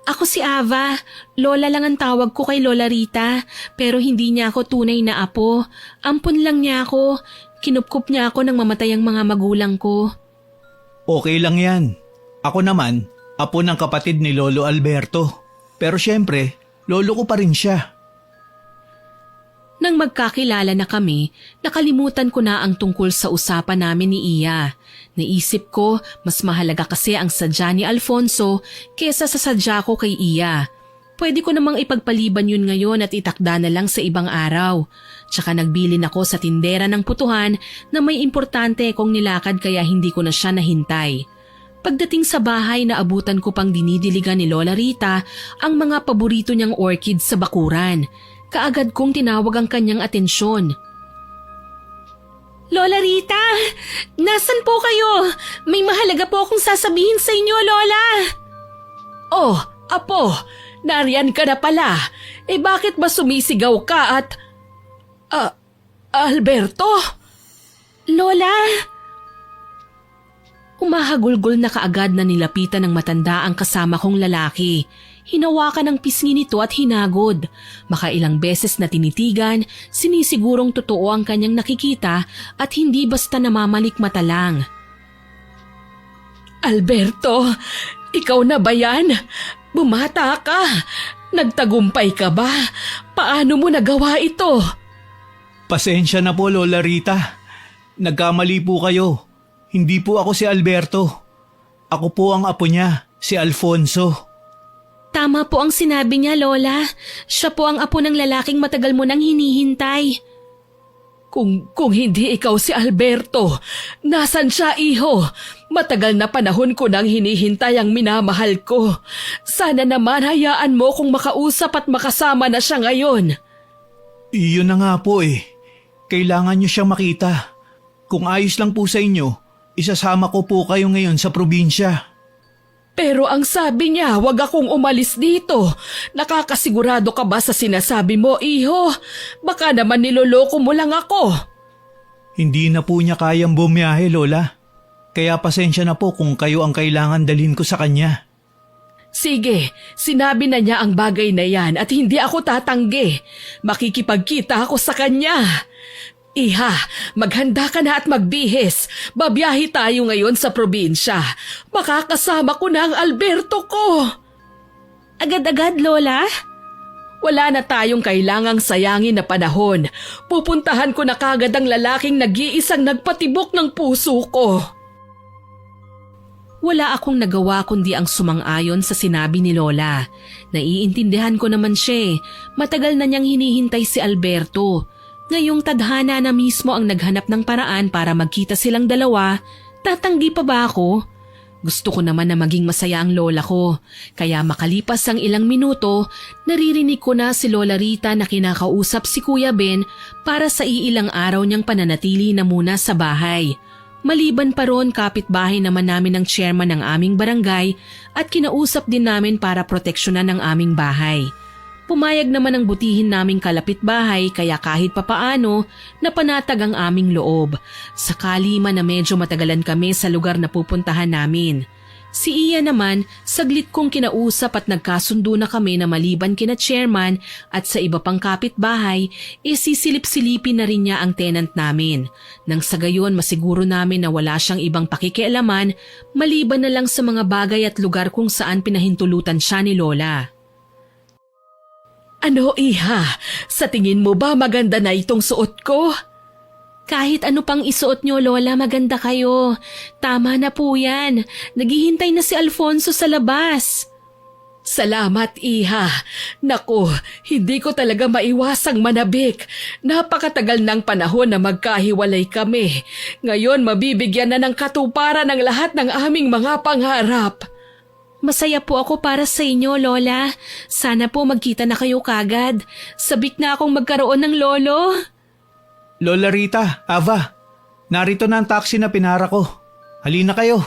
Ako si Ava. Lola lang ang tawag ko kay Lola Rita. Pero hindi niya ako tunay na apo. Ampon lang niya ako. Kinupkup niya ako nang mamatay ang mga magulang ko. Okay lang yan. Ako naman, apo ng kapatid ni Lolo Alberto. Pero syempre, lolo ko pa rin siya. Nang magkakilala na kami, nakalimutan ko na ang tungkol sa usapan namin ni Iya. Naisip ko, mas mahalaga kasi ang sadya ni Alfonso kesa sa sadya ko kay Iya. Pwede ko namang ipagpaliban yun ngayon at itakda na lang sa ibang araw. Tsaka nagbilin ako sa tindera ng putuhan na may importante kong nilakad kaya hindi ko na siya nahintay. Pagdating sa bahay, naabutan ko pang dinidiligan ni Lola Rita ang mga paborito niyang orchids sa bakuran. Kaagad kong tinawag ang kanyang atensyon. Lola Rita, nasan po kayo? May mahalaga po akong sasabihin sa inyo, Lola. Oh, apo, nariyan ka na pala. Bakit ba sumisigaw ka at... Alberto? Lola? Umahagulgol na kaagad na nilapitan ng matanda ang kasama kong lalaki. Hinawakan ang pisngi nito at hinagod. Makailang beses na tinitigan, sinisigurong totoo ang kanyang nakikita at hindi basta namamalik mata lang. Alberto, ikaw na ba yan? Bumata ka. Nagtagumpay ka ba? Paano mo nagawa ito? Pasensya na po, Lola Rita. Nagkamali po kayo. Hindi po ako si Alberto. Ako po ang apo niya, si Alfonso. Tama po ang sinabi niya, Lola. Siya po ang apo ng lalaking matagal mo nang hinihintay. Kung hindi ikaw si Alberto, nasan siya, iho? Matagal na panahon ko nang hinihintay ang minamahal ko. Sana naman hayaan mo kung makausap at makasama na siya ngayon. Iyon na nga po eh. Kailangan niyo siyang makita. Kung ayos lang po sa inyo, isasama ko po kayo ngayon sa probinsya. Pero ang sabi niya, wag akong umalis dito. Nakakasigurado ka ba sa sinasabi mo, iho? Baka naman niloloko mo lang ako. Hindi na po niya kayang bumiyahe, Lola. Kaya pasensya na po kung kayo ang kailangan dalhin ko sa kanya. Sige, sinabi na niya ang bagay na yan at hindi ako tatanggi. Makikipagkita ako sa kanya. Iha, maghanda ka na at magbihis. Babiyahe tayo ngayon sa probinsya. Makakasama ko na ang Alberto ko. Agad-agad, Lola? Wala na tayong kailangang sayangin na panahon. Pupuntahan ko na kagad ang lalaking nag-iisang nagpatibok ng puso ko. Wala akong nagawa kundi ang sumang-ayon sa sinabi ni Lola. Naiintindihan ko naman siya. Matagal na niyang hinihintay si Alberto. Ngayong tadhana na mismo ang naghanap ng paraan para magkita silang dalawa, tatanggi pa ba ako? Gusto ko naman na maging masaya ang lola ko, kaya makalipas ang ilang minuto, naririnig ko na si Lola Rita na kinakausap si Kuya Ben para sa iilang araw niyang pananatili na muna sa bahay. Maliban pa ron, kapitbahay naman namin ng chairman ng aming barangay at kinausap din namin para proteksyonan ang aming bahay. Pumayag naman ang butihin naming kalapit-bahay kaya kahit papaano napanatag ang aming loob. Sakali man na medyo matagalan kami sa lugar na pupuntahan namin. Si Iya naman, saglit kong kinausap at nagkasundo na kami na maliban kina chairman at sa iba pang kapitbahay, sisilip-silipin na rin niya ang tenant namin. Nang sa gayon masiguro namin na wala siyang ibang pakikialaman maliban na lang sa mga bagay at lugar kung saan pinahintulutan siya ni Lola. Ano, Iha? Sa tingin mo ba maganda na itong suot ko? Kahit ano pang isuot nyo, Lola, maganda kayo. Tama na po yan. Naghihintay na si Alfonso sa labas. Salamat, Iha. Naku, hindi ko talaga maiwasang manabik. Napakatagal ng panahon na magkahiwalay kami. Ngayon mabibigyan na ng katuparan ang lahat ng aming mga pangarap. Masaya po ako para sa inyo, Lola. Sana po magkita na kayo kagad. Sabik na akong magkaroon ng lolo. Lola Rita, Ava, narito na ang taxi na pinara ko. Halina kayo.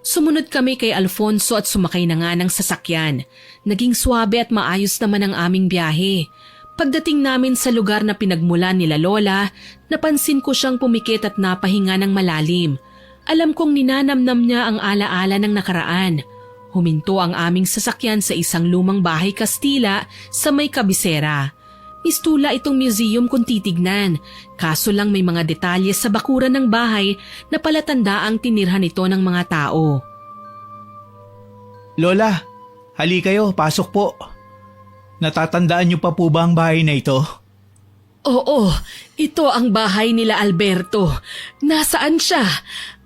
Sumunod kami kay Alfonso at sumakay na nga ng sasakyan. Naging swabe at maayos naman ang aming biyahe. Pagdating namin sa lugar na pinagmulan nila Lola, napansin ko siyang pumikit at napahinga ng malalim. Alam kong ninanamnam niya ang alaala ng nakaraan. Huminto ang aming sasakyan sa isang lumang bahay Kastila sa may kabisera. Mistula itong museum kung titignan, kaso lang may mga detalye sa bakuran ng bahay na palatanda ang tinirhan ito ng mga tao. Lola, hali kayo, pasok po. Natatandaan niyo pa po ba ang bahay na ito? Oo, ito ang bahay nila Alberto. Nasaan siya?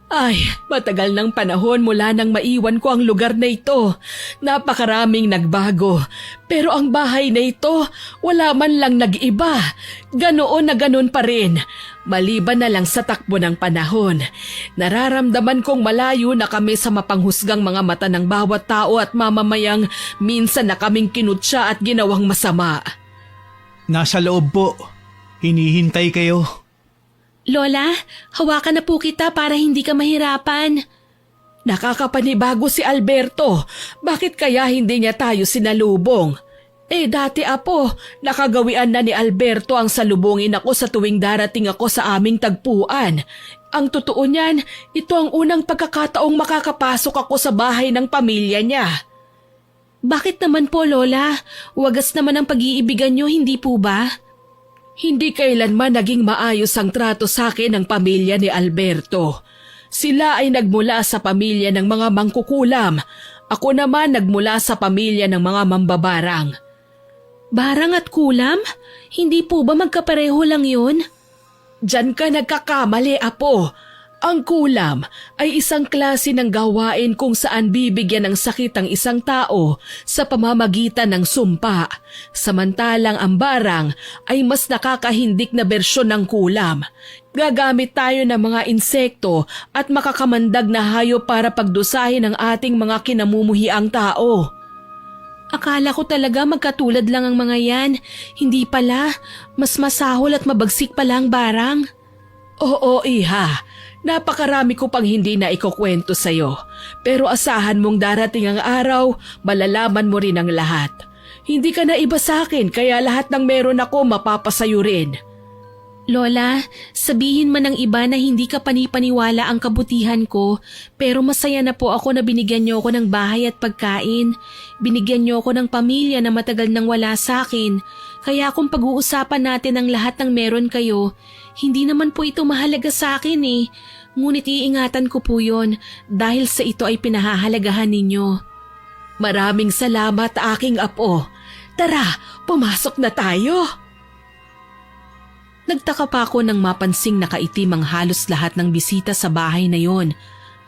Ay, matagal ng panahon mula nang maiwan ko ang lugar na ito. Napakaraming nagbago. Pero ang bahay na ito, wala man lang nag-iba. Ganoon na ganoon pa rin. Maliban na lang sa takbo ng panahon. Nararamdaman kong malayo na kami sa mapanghusgang mga mata ng bawat tao at mamamayang minsan na kaming kinutya at ginawang masama. Nasa loob po. Hinihintay kayo. Lola, hawakan na po kita para hindi ka mahirapan. Nakakapanibago si Alberto. Bakit kaya hindi niya tayo sinalubong? Dati apo, nakagawian na ni Alberto ang salubungin ako sa tuwing darating ako sa aming tagpuan. Ang totoo niyan, ito ang unang pagkakataong makakapasok ako sa bahay ng pamilya niya. Bakit naman po, Lola? Wagas naman ang pag-iibigan niyo, hindi po ba? Hindi kailanman naging maayos ang trato sa akin ng pamilya ni Alberto. Sila ay nagmula sa pamilya ng mga mangkukulam. Ako naman nagmula sa pamilya ng mga mambabarang. Barang at kulam? Hindi po ba magkapareho lang yun? Diyan ka nagkakamali, apo. Ang kulam ay isang klase ng gawain kung saan bibigyan ng sakit ang isang tao sa pamamagitan ng sumpa. Samantalang ang barang ay mas nakakahindik na bersyon ng kulam. Gagamit tayo ng mga insekto at makakamandag na hayop para pagdusahin ang ating mga kinamumuhiang tao. Akala ko talaga magkatulad lang ang mga yan. Hindi pala, mas masahol at mabagsik pala ang barang. Oo, iha. Napakarami ko pang hindi na ikukwento sa'yo. Pero asahan mong darating ang araw, malalaman mo rin ang lahat. Hindi ka na iba sa akin kaya lahat ng meron ako mapapasayo rin. Lola, sabihin man ng iba na hindi ka panipaniwala ang kabutihan ko, pero masaya na po ako na binigyan niyo ako ng bahay at pagkain. Binigyan niyo ako ng pamilya na matagal nang wala sa akin. Kaya kung pag-uusapan natin ang lahat ng meron kayo, hindi naman po ito mahalaga sa akin eh. Ngunit iingatan ko po yon dahil sa ito ay pinahahalagahan ninyo. Maraming salamat aking apo. Tara, pumasok na tayo. Nagtaka pa ako nang mapansing nakaitim ang halos lahat ng bisita sa bahay na yon.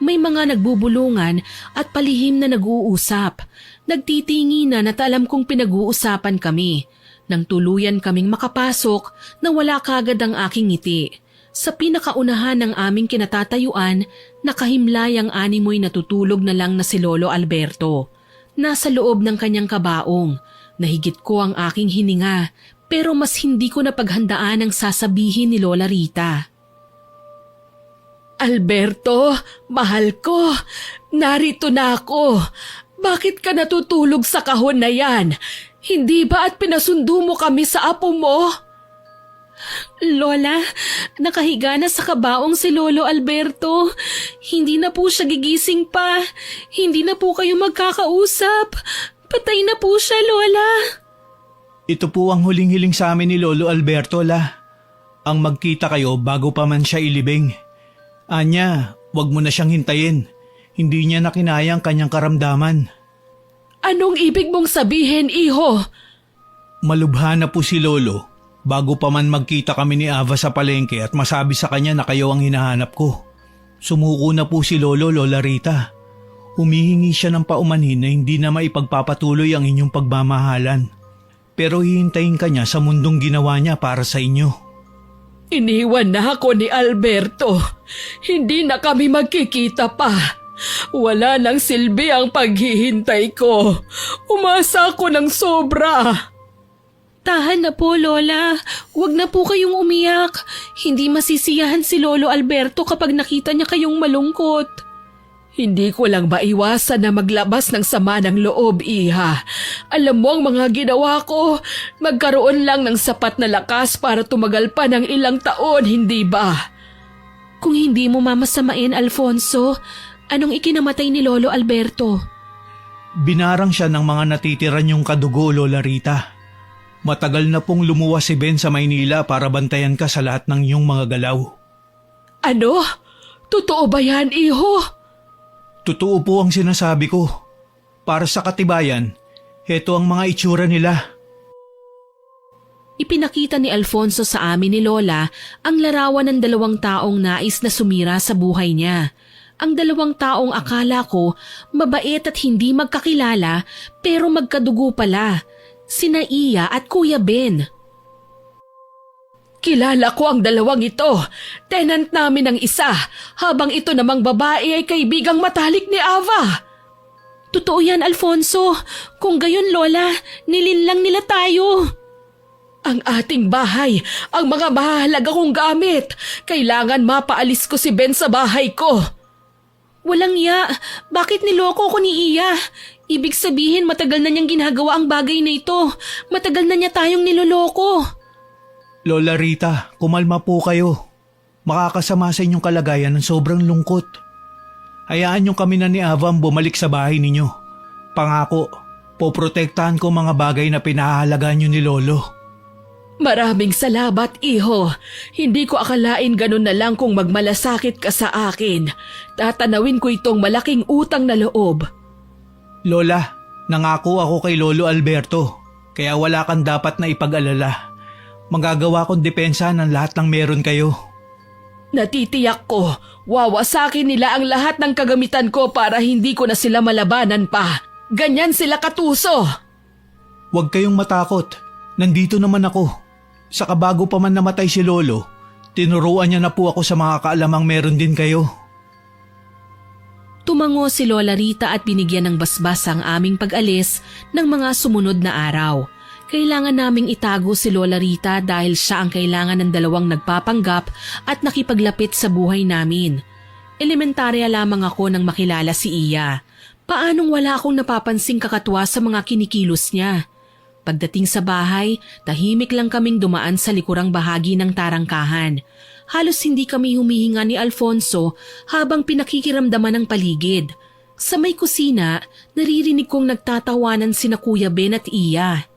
May mga nagbubulungan at palihim na nag-uusap. Nagtitingi na alam kong pinag-uusapan kami. Nang tuluyan kaming makapasok, nawala kagad ang aking ngiti. Sa pinakaunahan ng aming kinatatayuan, nakahimlay ang animoy natutulog na lang na si Lolo Alberto. Nasa loob ng kanyang kabaong. Nahigit ko ang aking hininga, pero mas hindi ko napaghandaan ang sasabihin ni Lola Rita. Alberto, mahal ko, narito na ako. Bakit ka natutulog sa kahon na yan? Hindi ba at pinasundo mo kami sa apo mo? Lola, nakahiga na sa kabaong si Lolo Alberto. Hindi na po siya gigising pa. Hindi na po kayo magkakausap. Patay na po siya, Lola. Ito po ang huling-hiling sa amin ni Lolo Alberto, La. Ang magkita kayo bago pa man siya ilibing. Anya, wag mo na siyang hintayin. Hindi niya nakinayang kanyang karamdaman. Anong ibig mong sabihin, iho? Malubha na po si Lolo bago pa man magkita kami ni Ava sa palengke at masabi sa kanya na kayo ang hinahanap ko. Sumuko na po si Lolo, Lola Rita. Humihingi siya ng paumanhin na hindi na maipagpapatuloy ang inyong pagmamahalan. Pero hihintayin ka niya sa mundong ginawa niya para sa inyo. Iniwan na ako ni Alberto. Hindi na kami magkikita pa. Wala nang silbi ang paghihintay ko. Umasa ako ng sobra. Tahan na po, Lola. Huwag na po kayong umiyak. Hindi masisiyahan si Lolo Alberto kapag nakita niya kayong malungkot. Hindi ko lang maiwasan na maglabas ng sama ng loob, iha. Alam mo ang mga ginawa ko, magkaroon lang ng sapat na lakas para tumagal pa ng ilang taon, hindi ba? Kung hindi mo mamasamain, Alfonso, anong ikinamatay ni Lolo Alberto? Binarang siya ng mga natitira niyong kadugo, Lola Rita. Matagal na pong lumuwas si Ben sa Maynila para bantayan ka sa lahat ng iyong mga galaw. Ano? Totoo ba yan, iho? Totoo po ang sinasabi ko. Para sa katibayan, heto ang mga itsura nila. Ipinakita ni Alfonso sa amin ni Lola ang larawan ng 2 taong nais na sumira sa buhay niya. Ang 2 taong akala ko mabait at hindi magkakilala pero magkadugo pala, sina Iya at Kuya Ben. Kilala ko ang 2 ito. Tenant namin ang isa, habang ito namang babae ay kaibigang matalik ni Ava. Totoo yan, Alfonso. Kung gayon, Lola, nilinlang nila tayo. Ang ating bahay, ang mga mahalaga kong gamit. Kailangan mapaalis ko si Ben sa bahay ko. Walang ya. Bakit niloko ko ni Iya? Ibig sabihin matagal na niyang ginagawa ang bagay na ito. Matagal na niya tayong niloloko. Lola Rita, kumalma po kayo. Makakasama sa inyong kalagayan ng sobrang lungkot. Hayaan niyo kami na ni Avam bumalik sa bahay ninyo. Pangako, poprotektahan ko mga bagay na pinahahalagaan niyo ni Lolo. Maraming salamat, iho. Hindi ko akalain ganun na lang kung magmalasakit ka sa akin. Tatanawin ko itong malaking utang na loob. Lola, nangako ako kay Lolo Alberto, kaya wala kang dapat na ipag-alala. Magagawa kong depensa ng lahat ng meron kayo. Natitiyak ko, wawasakin nila ang lahat ng kagamitan ko para hindi ko na sila malabanan pa. Ganyan sila katuso. Huwag kayong matakot. Nandito naman ako. Saka bago pa man namatay si Lolo, tinuruan niya na po ako sa mga kaalamang meron din kayo. Tumango si Lola Rita at binigyan ng basbas ang aming pag-alis ng mga sumunod na araw. Kailangan naming itago si Lola Rita dahil siya ang kailangan ng 2 nagpapanggap at nakipaglapit sa buhay namin. Elementarya lamang ako nang makilala si Iya. Paanong wala akong napapansing kakatwa sa mga kinikilos niya? Pagdating sa bahay, tahimik lang kaming dumaan sa likurang bahagi ng tarangkahan. Halos hindi kami humihinga ni Alfonso habang pinakikiramdaman ang paligid. Sa may kusina, naririnig kong nagtatawanan sina Kuya Ben at Iya.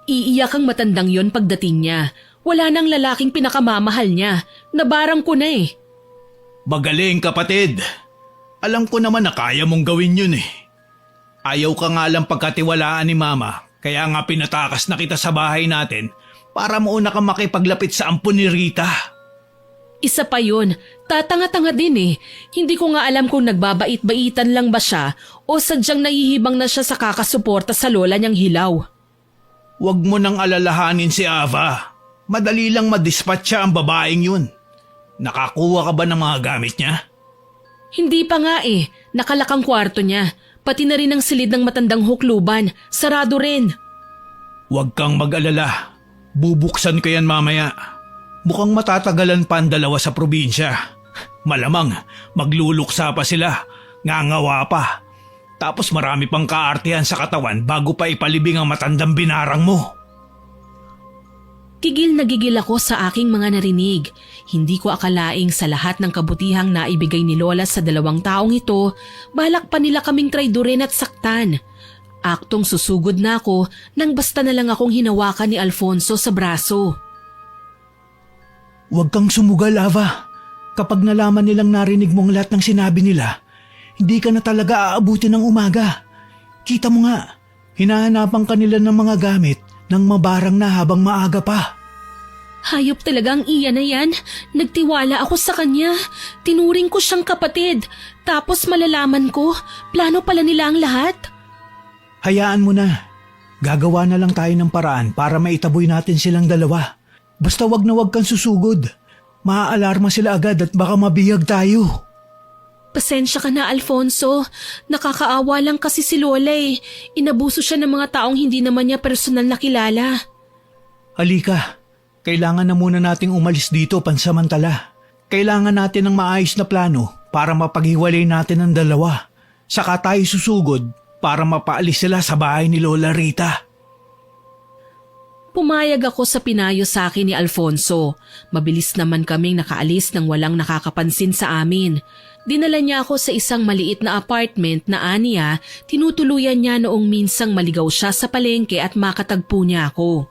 Iiyak ang matandang yon pagdating niya. Wala nang lalaking pinakamamahal niya. Nabarang ko na eh. Magaling kapatid. Alam ko naman na kaya mong gawin yun eh. Ayaw ka nga lang pagkatiwalaan ni Mama, kaya nga pinatakas na kita sa bahay natin para mauna kang makipaglapit sa ampon ni Rita. Isa pa yun, tatanga-tanga din eh. Hindi ko nga alam kung nagbabait-baitan lang ba siya o sadyang nahihibang na siya sa kakasuporta sa lola niyang hilaw. Huwag mo nang alalahanin si Ava. Madali lang madispatcha ang babaeng yun. Nakakuha ka ba ng mga gamit niya? Hindi pa nga eh, nakalakang kwarto niya. Pati na rin ang silid ng matandang hukluban, sarado rin. Huwag kang mag-alala. Bubuksan ko yan mamaya. Mukhang matatagalan pa ang 2 sa probinsya. Malamang magluluksa pa sila, ngangawa pa. Tapos marami pang kaartihan sa katawan bago pa ipalibing ang matandang binarang mo. Tigil na gigil ako sa aking mga narinig. Hindi ko akalaing sa lahat ng kabutihang naibigay ni Lola sa 2 taong ito, balak pa nila kaming traidorin at saktan. Aktong susugod na ako nang basta na lang akong hinawakan ni Alfonso sa braso. Huwag kang sumugal, Ava. Kapag nalaman nilang narinig mo ang lahat ng sinabi nila, hindi ka na talaga aabuti ng umaga. Kita mo nga, hinahanapan ka nila ng mga gamit nang mabarang na habang maaga pa. Hayop talagang Iya na yan. Nagtiwala ako sa kanya. Tinuring ko siyang kapatid. Tapos malalaman ko, plano pala nila ang lahat. Hayaan mo na. Gagawa na lang tayo ng paraan para maitaboy natin silang 2. Basta wag na wag kang susugod. Maaalarma sila agad at baka mabihag tayo. Pasensya ka na, Alfonso. Nakakaawa lang kasi si Lola eh. Inabuso siya ng mga taong hindi naman niya personal na kilala. Halika, kailangan na muna nating umalis dito pansamantala. Kailangan natin ng maayos na plano para mapaghiwalay natin ang 2. Saka tayo susugod para mapaalis sila sa bahay ni Lola Rita. Pumayag ako sa pinayo sa akin ni Alfonso. Mabilis naman kaming nakaalis nang walang nakakapansin sa amin. Dinala niya ako sa isang maliit na apartment na aniya, tinutuluyan niya noong minsang maligaw siya sa palengke at makatagpo niya ako.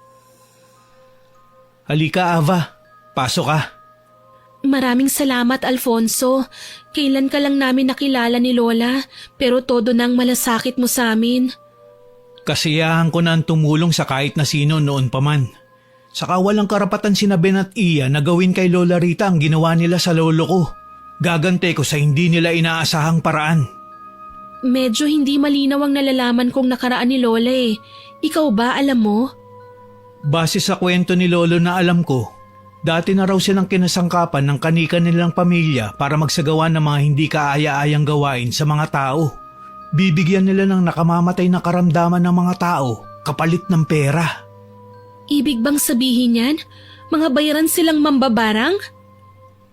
Halika, Ava. Pasok ka. Maraming salamat, Alfonso. Kailan ka lang namin nakilala ni Lola, pero todo nang malasakit mo sa amin. Kasiyahan ko na ang tumulong sa kahit na sino noon pa man. Saka walang karapatan sina Ben at Iya na gawin kay Lola Rita ang ginawa nila sa lolo ko. Gagante ko sa hindi nila inaasahang paraan. Medyo hindi malinaw ang nalalaman kong nakaraan ni Lola eh. Ikaw ba alam mo? Base sa kwento ni Lolo na alam ko, dati na raw silang kinasangkapan ng kanika nilang pamilya para magsagawa ng mga hindi kaaya-ayang gawain sa mga tao. Bibigyan nila ng nakamamatay na karamdaman ng mga tao kapalit ng pera. Ibig bang sabihin yan? Mga bayaran silang mambabarang?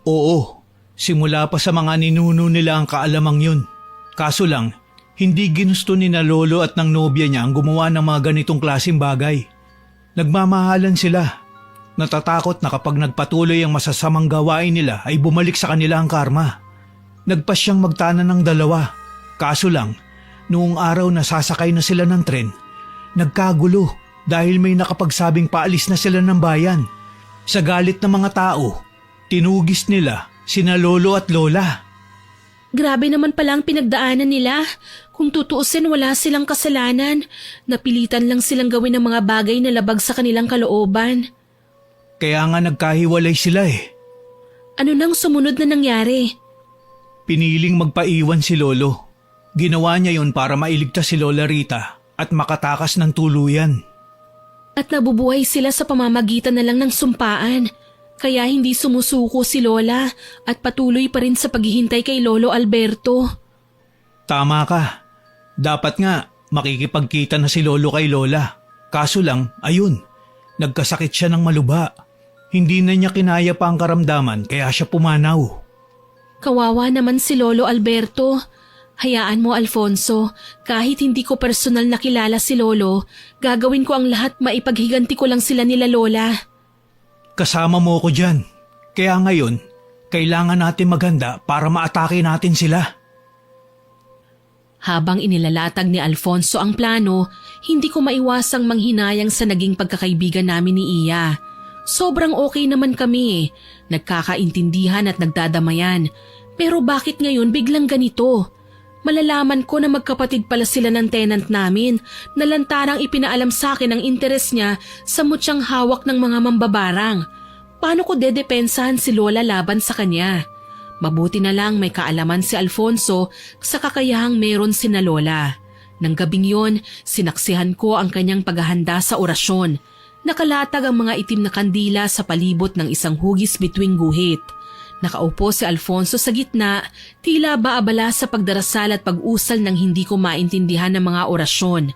Oo, simula pa sa mga ninuno nila ang kaalamang yun. Kaso lang, hindi ginusto ni na Lolo at ng nobya niya ang gumawa ng mga ganitong klaseng bagay. Nagmamahalan sila. Natatakot na kapag nagpatuloy ang masasamang gawain nila ay bumalik sa kanila ang karma. Nagpasyang magtanan ng dalawa. Kaso lang, noong araw na sasakay na sila ng tren, nagkagulo dahil may nakapagsabing paalis na sila ng bayan. Sa galit ng mga tao, tinugis nila sina Lolo at Lola. Grabe naman pala ang pinagdaanan nila. Kung tutuusin wala silang kasalanan. Napilitan lang silang gawin ng mga bagay na labag sa kanilang kalooban. Kaya nga nagkahiwalay sila eh. Ano nang sumunod na nangyari? Piniling magpaiwan si Lolo. Ginawa niya yon para mailigtas si Lola Rita at makatakas ng tuluyan. At nabubuhay sila sa pamamagitan na lang ng sumpaan. Kaya hindi sumusuko si Lola at patuloy pa rin sa paghihintay kay Lolo Alberto. Tama ka. Dapat nga makikipagkita na si Lolo kay Lola. Kaso lang, ayun, nagkasakit siya ng maluba. Hindi na niya kinaya pa ang karamdaman kaya siya pumanaw. Kawawa naman si Lolo Alberto. Hayaan mo Alfonso, kahit hindi ko personal nakilala si Lolo, gagawin ko ang lahat maipaghiganti ko lang sila nila Lola. Kasama mo ko dyan. Kaya ngayon, kailangan natin maghanda para maatake natin sila. Habang inilalatag ni Alfonso ang plano, hindi ko maiwasang manghinayang sa naging pagkakaibigan namin ni Iya. Sobrang okay naman kami, nagkakaintindihan at nagdadamayan. Pero bakit ngayon biglang ganito? Malalaman ko na magkapatid pala sila ng tenant namin na lantarang ipinaalam sa akin ang interes niya sa mutyang hawak ng mga mambabarang. Paano ko dedepensahan si Lola laban sa kanya? Mabuti na lang may kaalaman si Alfonso sa kakayahang meron sina Lola. Nang gabing yon, sinaksihan ko ang kanyang paghahanda sa orasyon. Nakalatag ang mga itim na kandila sa palibot ng isang hugis bituing guhit. Nakaupo si Alfonso sa gitna, tila ba abala sa pagdarasal at pag-usal ng hindi ko maintindihan ng mga orasyon.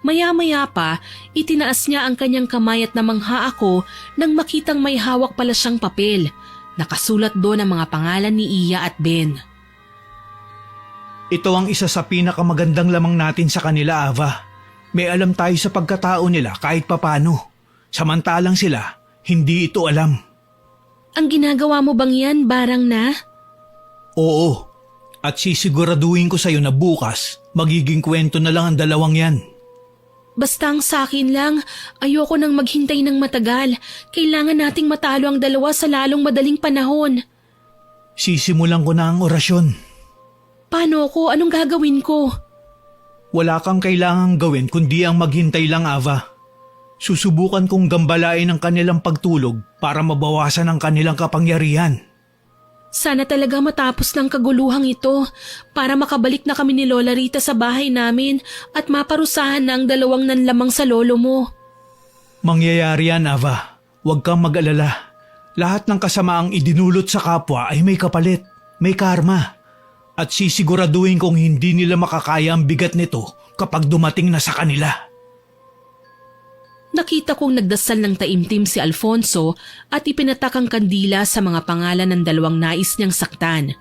Maya-maya pa, itinaas niya ang kanyang kamay at namangha ako nang makitang may hawak pala siyang papel. Nakasulat doon ang mga pangalan ni Iya at Ben. Ito ang isa sa pinakamagandang lamang natin sa kanila, Ava. May alam tayo sa pagkatao nila kahit papano. Samantalang sila, hindi ito alam. Ang ginagawa mo bang yan, barang na? Oo, at sisiguraduhin ko sa'yo na bukas, magiging kwento na lang ang dalawang yan. Basta ang sakin lang, ayoko nang maghintay ng matagal. Kailangan nating matalo ang dalawa sa lalong madaling panahon. Sisimulan ko na ang orasyon. Paano ko? Anong gagawin ko? Wala kang kailangang gawin kundi ang maghintay lang, Ava. Susubukan kong gambalain ang kanilang pagtulog para mabawasan ang kanilang kapangyarihan. Sana talaga matapos ng kaguluhang ito para makabalik na kami ni Lola Rita sa bahay namin at maparusahan na ang dalawang nanlamang sa lolo mo. Mangyayari yan, Ava. Huwag kang mag-alala. Lahat ng kasamaang idinulot sa kapwa ay may kapalit, may karma. At sisiguraduhin kong hindi nila makakaya ang bigat nito kapag dumating na sa kanila. Nakita kong nagdasal ng taimtim si Alfonso at ipinatak ang kandila sa mga pangalan ng dalawang nais niyang saktan.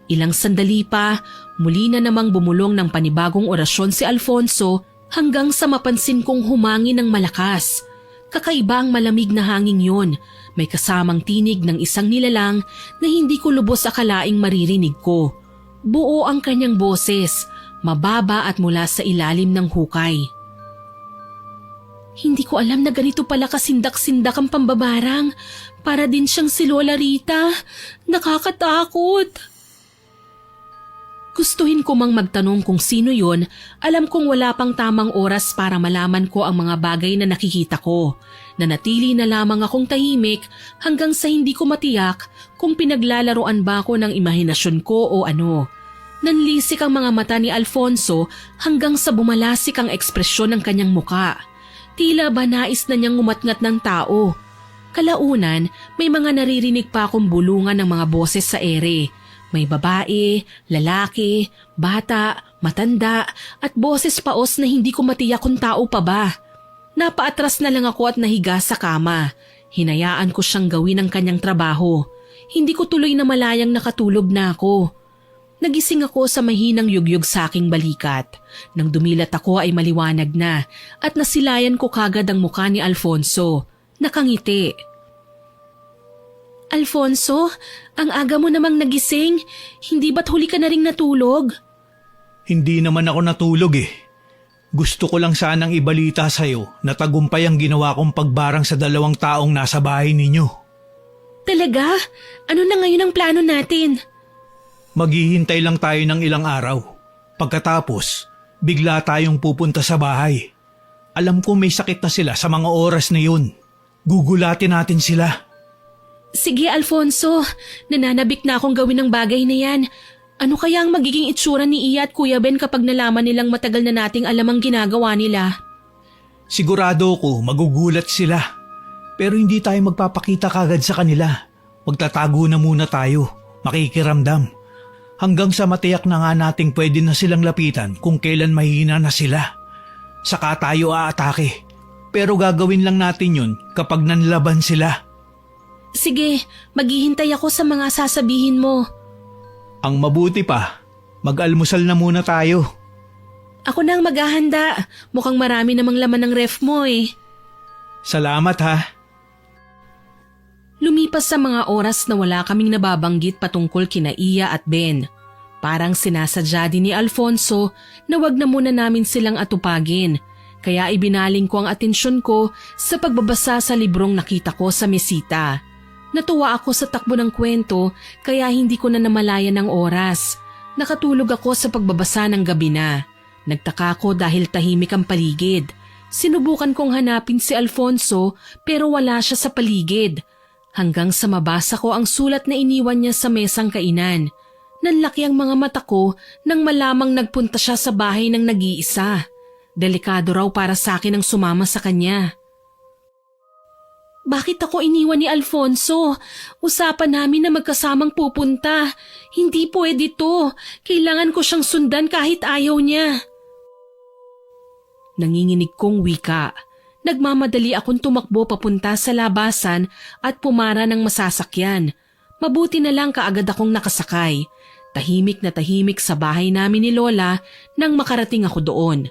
Ilang sandali pa, muli na namang bumulong ng panibagong orasyon si Alfonso hanggang sa mapansin kong humangin ng malakas. Kakaiba ang malamig na hangin yun. May kasamang tinig ng isang nilalang na hindi ko lubos akalaing maririnig ko. Buo ang kanyang boses, mababa at mula sa ilalim ng hukay. Hindi ko alam na ganito pala kasindak-sindak ang pambabarang. Para din siyang si Lola Rita. Nakakatakot. Gustuhin ko mang magtanong kung sino yun, alam kong wala pang tamang oras para malaman ko ang mga bagay na nakikita ko. Nanatili na lamang akong tahimik hanggang sa hindi ko matiyak kung pinaglalaroan ba ako ng imahinasyon ko o ano. Nanlisik ang mga mata ni Alfonso hanggang sa bumalasik ang ekspresyon ng kanyang muka. Tila ba nais na niyang umatngat ng tao. Kalaunan, may mga naririnig pa akong bulungan ng mga boses sa ere. May babae, lalaki, bata, matanda at boses paos na hindi ko matiyak kung tao pa ba. Napaatras na lang ako at nahiga sa kama. Hinayaan ko siyang gawin ang kanyang trabaho. Hindi ko tuloy na malayang nakatulog na ako. Nagising ako sa mahinang yugyug sa aking balikat. Nang dumilat ako ay maliwanag na at nasilayan ko kagad ang mukha ni Alfonso. Nakangiti. Alfonso, ang aga mo namang nagising. Hindi ba't huli ka na ring natulog? Hindi naman ako natulog eh. Gusto ko lang sanang ibalita sa'yo na tagumpay ang ginawa kong pagbarang sa 2 taong nasa bahay ninyo. Talaga? Ano na ngayon ang plano natin? Maghihintay lang tayo ng ilang araw. Pagkatapos, bigla tayong pupunta sa bahay. Alam ko may sakit na sila sa mga oras na yun. Gugulatin natin sila. Sige Alfonso, nananabik na akong gawin ang bagay na yan. Ano kaya ang magiging itsura ni Iya at Kuya Ben kapag nalaman nilang matagal na nating alam ang ginagawa nila? Sigurado ko magugulat sila. Pero hindi tayo magpapakita kagad sa kanila. Magtatago na muna tayo, makikiramdam. Hanggang sa matiyak na nga nating pwede na silang lapitan kung kailan mahina na sila. Saka tayo aatake. Pero gagawin lang natin yun kapag nanlaban sila. Sige, maghihintay ako sa mga sasabihin mo. Ang mabuti pa, mag-almusal na muna tayo. Ako na ang maghahanda. Mukhang marami namang laman ng ref mo eh. Salamat ha. Lumipas sa mga oras na wala kaming nababanggit patungkol kina Iya at Ben. Parang sinasadya din ni Alfonso na wag na muna namin silang atupagin. Kaya ibinaling ko ang atensyon ko sa pagbabasa sa librong nakita ko sa mesita. Natuwa ako sa takbo ng kwento kaya hindi ko na namalayan ng oras. Nakatulog ako sa pagbabasa ng gabi na. Nagtaka ko dahil tahimik ang paligid. Sinubukan kong hanapin si Alfonso pero wala siya sa paligid. Hanggang sa mabasa ko ang sulat na iniwan niya sa mesang kainan. Nanlaki ang mga mata ko nang malamang nagpunta siya sa bahay ng nag-iisa. Delikado raw para sa akin ang sumama sa kanya. Bakit ako iniwan ni Alfonso? Usapan namin na magkasamang pupunta. Hindi pwede to. Kailangan ko siyang sundan kahit ayaw niya. Nanginginig kong wika. Nagmamadali akong tumakbo papunta sa labasan at pumara ng masasakyan. Mabuti na lang kaagad akong nakasakay. Tahimik na tahimik sa bahay namin ni Lola nang makarating ako doon.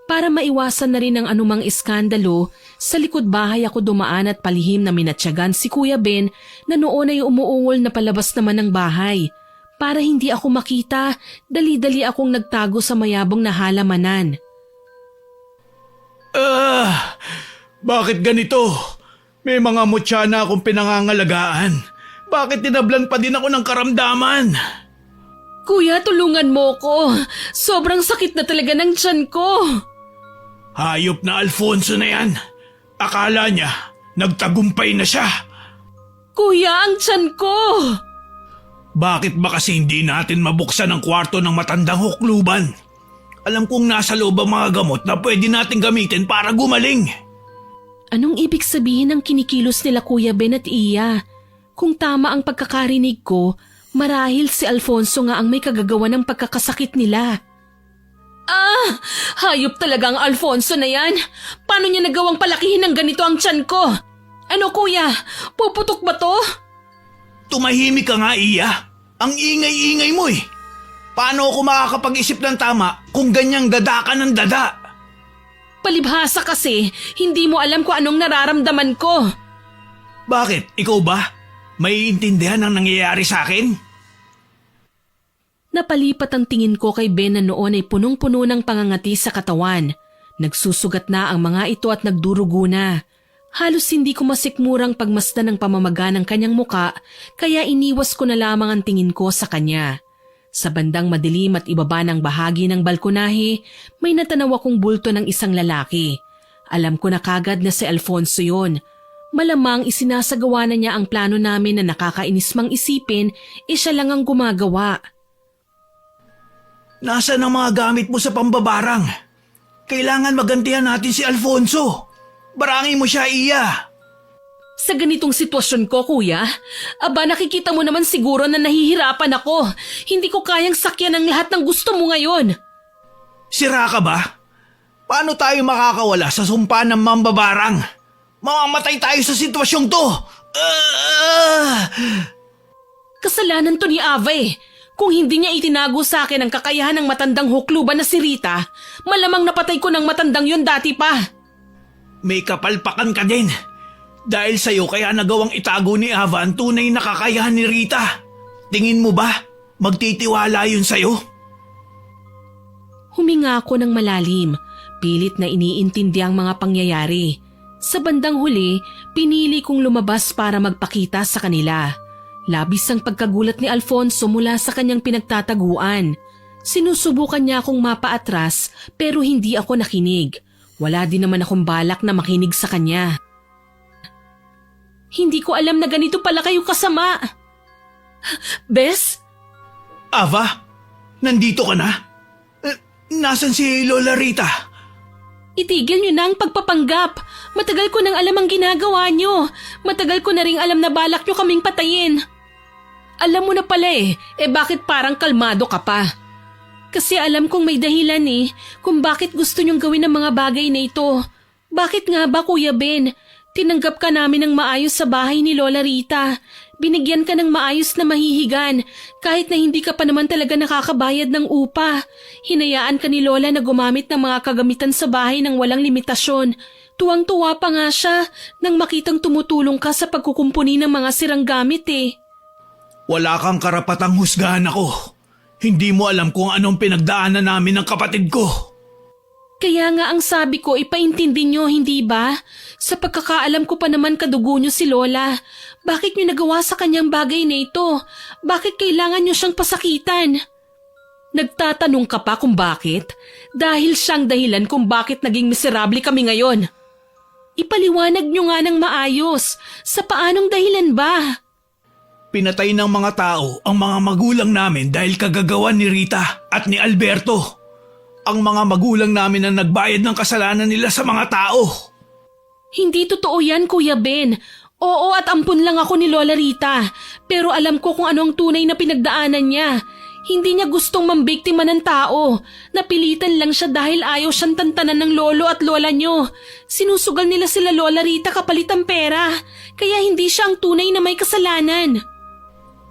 Para maiwasan na rin ang anumang iskandalo, sa likod bahay ako dumaan at palihim na minatyagan si Kuya Ben na noon ay umuungol na palabas naman ng bahay. Para hindi ako makita, dali-dali akong nagtago sa mayabong na halamanan. Bakit ganito? May mga mutya na akong pinangangalagaan. Bakit tinablan pa din ako ng karamdaman? Kuya, tulungan mo ko. Sobrang sakit na talaga ng tiyan ko. Hayop na Alfonso na yan. Akala niya, nagtagumpay na siya. Kuya, ang tiyan ko! Bakit ba kasi hindi natin mabuksan ang kwarto ng matandang hukluban? Alam kong nasa loob ang mga gamot na pwede natin gamitin para gumaling. Anong ibig sabihin ng kinikilos nila Kuya Ben at Iya? Kung tama ang pagkakarinig ko, marahil si Alfonso nga ang may kagagawa ng pagkakasakit nila. Hayop talaga ang Alfonso na yan. Paano niya nagawang palakihin ng ganito ang tiyan ko? Ano kuya, puputok ba to? Tumahimik ka nga, Iya. Ang ingay-ingay mo eh. Paano ako makakapag-isip ng tama kung ganyang dada ka ng dada? Palibhasa kasi, hindi mo alam kung anong nararamdaman ko. Bakit? Ikaw ba? May intindihan ang nangyayari sa akin? Napalipat ang tingin ko kay Ben na noon ay punong-puno ng pangangati sa katawan. Nagsusugat na ang mga ito at nagdurugo na. Halos hindi ko masikmurang pagmasdan ng pamamaga ng kanyang muka kaya iniwas ko na lamang ang tingin ko sa kanya. Sa bandang madilim at ibaba ng bahagi ng balkonahe, may natanaw akong bulto ng isang lalaki. Alam ko na kagad na si Alfonso yun. Malamang isinasagawa na niya ang plano namin na nakakainis mang isipin, siya lang ang gumagawa. Nasaan ang mga gamit mo sa pambabarang? Kailangan magantihan natin si Alfonso. Barangin mo siya, Iya. Sa ganitong sitwasyon ko, kuya, nakikita mo naman siguro na nahihirapan ako. Hindi ko kayang sakyan ang lahat ng gusto mo ngayon. Sira ka ba? Paano tayo makakawala sa sumpa ng mambabarang? Mamamatay tayo sa sitwasyong to. Kasalanan to ni Ava eh. Kung hindi niya itinago sa akin ang kakayahan ng matandang hukluban na si Rita, malamang napatay ko ng matandang yun dati pa. May kapalpakan ka din. Dahil sa'yo kaya nagawang itago ni Ava ang tunay na kakayahan ni Rita. Tingin mo ba magtitiwala yun sa'yo? Huminga ako ng malalim, pilit na iniintindi ang mga pangyayari. Sa bandang huli, pinili kong lumabas para magpakita sa kanila. Labis ang pagkagulat ni Alfonso mula sa kanyang pinagtataguan. Sinusubukan niya akong mapaatras pero hindi ako nakinig. Wala din naman akong balak na makinig sa kanya. Hindi ko alam na ganito pala kayo kasama. Bes? Ava, nandito ka na? Nasaan si Lola Rita? Itigil niyo na ang pagpapanggap. Matagal ko nang alam ang ginagawa niyo. Matagal ko na ring alam na balak niyo kaming patayin. Alam mo na pala bakit parang kalmado ka pa? Kasi alam kong may dahilan kung bakit gusto niyong gawin ang mga bagay na ito. Bakit nga ba, Kuya Ben? Tinanggap ka namin ng maayos sa bahay ni Lola Rita. Binigyan ka ng maayos na mahihigan kahit na hindi ka pa naman talaga nakakabayad ng upa. Hinayaan ka ni Lola na gumamit ng mga kagamitan sa bahay ng walang limitasyon. Tuwang-tuwa pa nga siya nang makitang tumutulong ka sa pagkukumpuni ng mga sirang gamit Wala kang karapatang husgahan ako. Hindi mo alam kung anong pinagdaanan namin ng kapatid ko. Kaya nga ang sabi ko, ipaintindi nyo, hindi ba? Sa pagkakaalam ko pa naman kadugo nyo si Lola. Bakit nyo nagawa sa kanyang bagay na ito? Bakit kailangan nyo siyang pasakitan? Nagtatanong ka pa kung bakit? Dahil siyang dahilan kung bakit naging miserable kami ngayon. Ipaliwanag nyo nga ng maayos. Sa paanong dahilan ba? Pinatay ng mga tao ang mga magulang namin dahil kagagawan ni Rita at ni Alberto. Ang mga magulang namin ang nagbayad ng kasalanan nila sa mga tao. Hindi totoo yan, Kuya Ben. Oo, at ampun lang ako ni Lola Rita. Pero alam ko kung ano ang tunay na pinagdaanan niya. Hindi niya gustong mambiktima ng tao. Napilitan lang siya dahil ayaw siyang tantanan ng lolo at lola niyo. Sinusugal nila sila Lola Rita kapalit ang pera. Kaya hindi siya ang tunay na may kasalanan.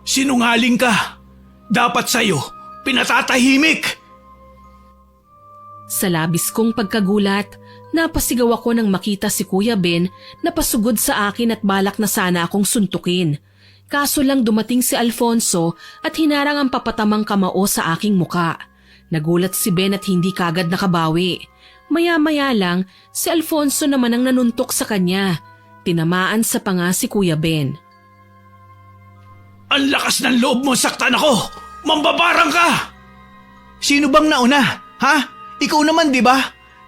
Sinungaling ka. Dapat sa'yo, pinatatahimik. Sa labis kong pagkagulat, napasigaw ako nang makita si Kuya Ben na pasugod sa akin at balak na sana akong suntukin. Kaso lang dumating si Alfonso at hinarang ang papatamang kamao sa aking muka. Nagulat si Ben at hindi kagad nakabawi. Maya-maya lang, si Alfonso naman ang nanuntok sa kanya. Tinamaan sa panga si Kuya Ben. Ang lakas ng loob mo saktan ako! Mambabarang ka! Sino bang nauna? Ha? Ikaw naman, di ba?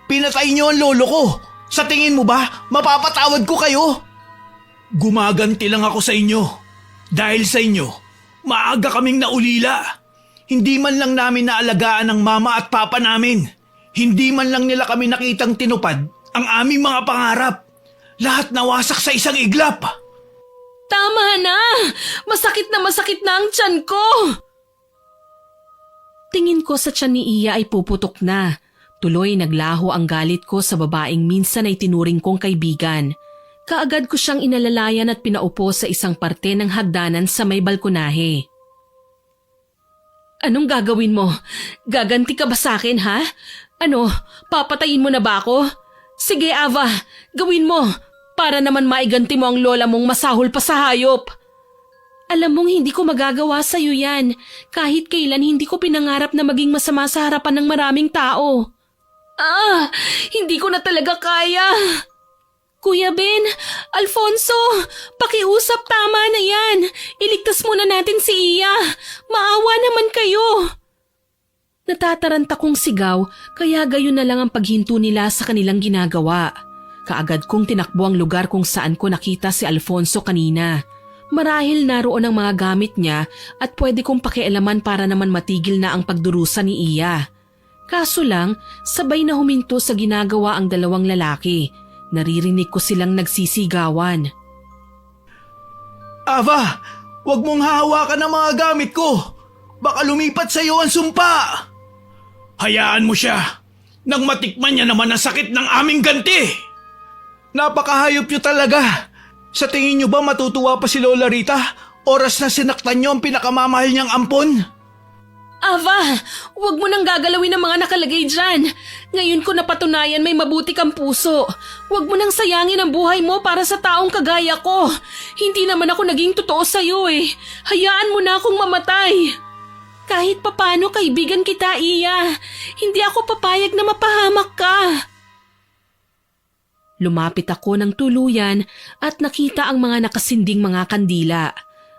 Pinatay niyo ang lolo ko. Sa tingin mo ba, mapapatawad ko kayo? Gumaganti lang ako sa inyo. Dahil sa inyo, maaga kaming naulila. Hindi man lang namin naalagaan ang mama at papa namin. Hindi man lang nila kami nakitang tinupad ang aming mga pangarap. Lahat nawasak sa isang iglap. Tama na! Masakit na ang tiyan ko! Tingin ko sa tiyan ni Iya ay puputok na. Tuloy naglaho ang galit ko sa babaeng minsan ay tinuring kong kaibigan. Kaagad ko siyang inalalayan at pinaupo sa isang parte ng hagdanan sa may balkonahe. Anong gagawin mo? Gaganti ka ba sa akin, ha? Ano, papatayin mo na ba ako? Sige, Ava, gawin mo. Para naman maiganti mo ang lola mong masahol pa sa hayop. Alam mong hindi ko magagawa sa iyo yan. Kahit kailan hindi ko pinangarap na maging masama sa harapan ng maraming tao. Hindi ko na talaga kaya. Kuya Ben, Alfonso, pakiusap, tama na yan. Iligtas muna natin si Iya. Maawa naman kayo. Natataranta kong sigaw, kaya gayon na lang ang paghinto nila sa kanilang ginagawa. Kaagad kong tinakbo ang lugar kung saan ko nakita si Alfonso kanina. Marahil naroon ang mga gamit niya at pwede kong pakialaman para naman matigil na ang pagdurusa ni Iya. Kaso lang, sabay na huminto sa ginagawa ang dalawang lalaki. Naririnig ko silang nagsisigawan. Ava, wag mong hahawakan ang mga gamit ko. Baka lumipat sa iyo ang sumpa. Hayaan mo siya. Nang matikman niya naman ang sakit ng aming ganti. Napakahayop niyo talaga. Sa tingin niyo ba matutuwa pa si Lola Rita? Oras na sinaktan niyo ang pinakamamahal niyang ampon. Ava, huwag mo nang gagalawin ang mga nakalagay dyan. Ngayon ko napatunayan may mabuti kang puso. Huwag mo nang sayangin ang buhay mo para sa taong kagaya ko. Hindi naman ako naging totoo sa'yo eh. Hayaan mo na akong mamatay. Kahit papano kaibigan kita, Iya. Hindi ako papayag na mapahamak ka. Lumapit ako ng tuluyan at nakita ang mga nakasinding mga kandila.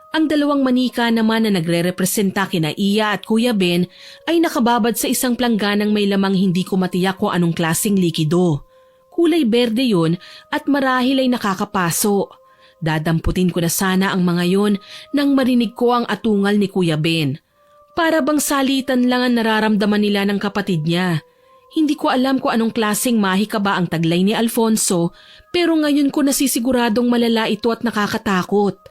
Ang dalawang manika naman na nagre-representa kina Iya at Kuya Ben ay nakababad sa isang plangganang may lamang hindi ko matiyak kung anong klaseng likido. Kulay berde yun at marahil ay nakakapaso. Dadamputin ko na sana ang mga yon nang marinig ko ang atungal ni Kuya Ben. Para bang salitan lang ang nararamdaman nila ng kapatid niya. Hindi ko alam kung anong klaseng mahika ba ang taglay ni Alfonso pero ngayon ko nasisiguradong malala ito at nakakatakot.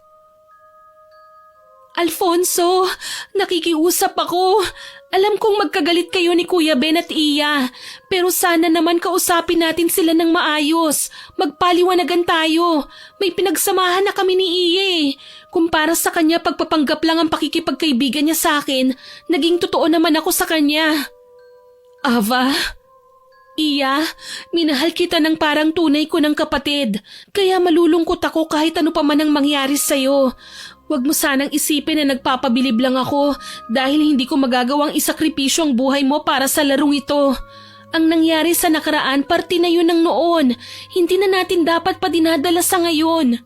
Alfonso, nakikiusap ako. Alam kong magkagalit kayo ni Kuya Ben at Iya, pero sana naman kausapin natin sila ng maayos. Magpaliwanagan tayo. May pinagsamahan na kami ni Iya eh. Kumpara sa kanya pagpapanggap lang ang pakikipagkaibigan niya sa akin, naging totoo naman ako sa kanya. Ava, Iya, minahal kita ng parang tunay ko ng kapatid, kaya malulungkot ako kahit ano pa man ang mangyari sa'yo. Huwag mo sanang isipin na nagpapabilib lang ako dahil hindi ko magagawang isakripisyo ang buhay mo para sa larong ito. Ang nangyari sa nakaraan, parte na yun ng noon. Hindi na natin dapat pa dinadala sa ngayon.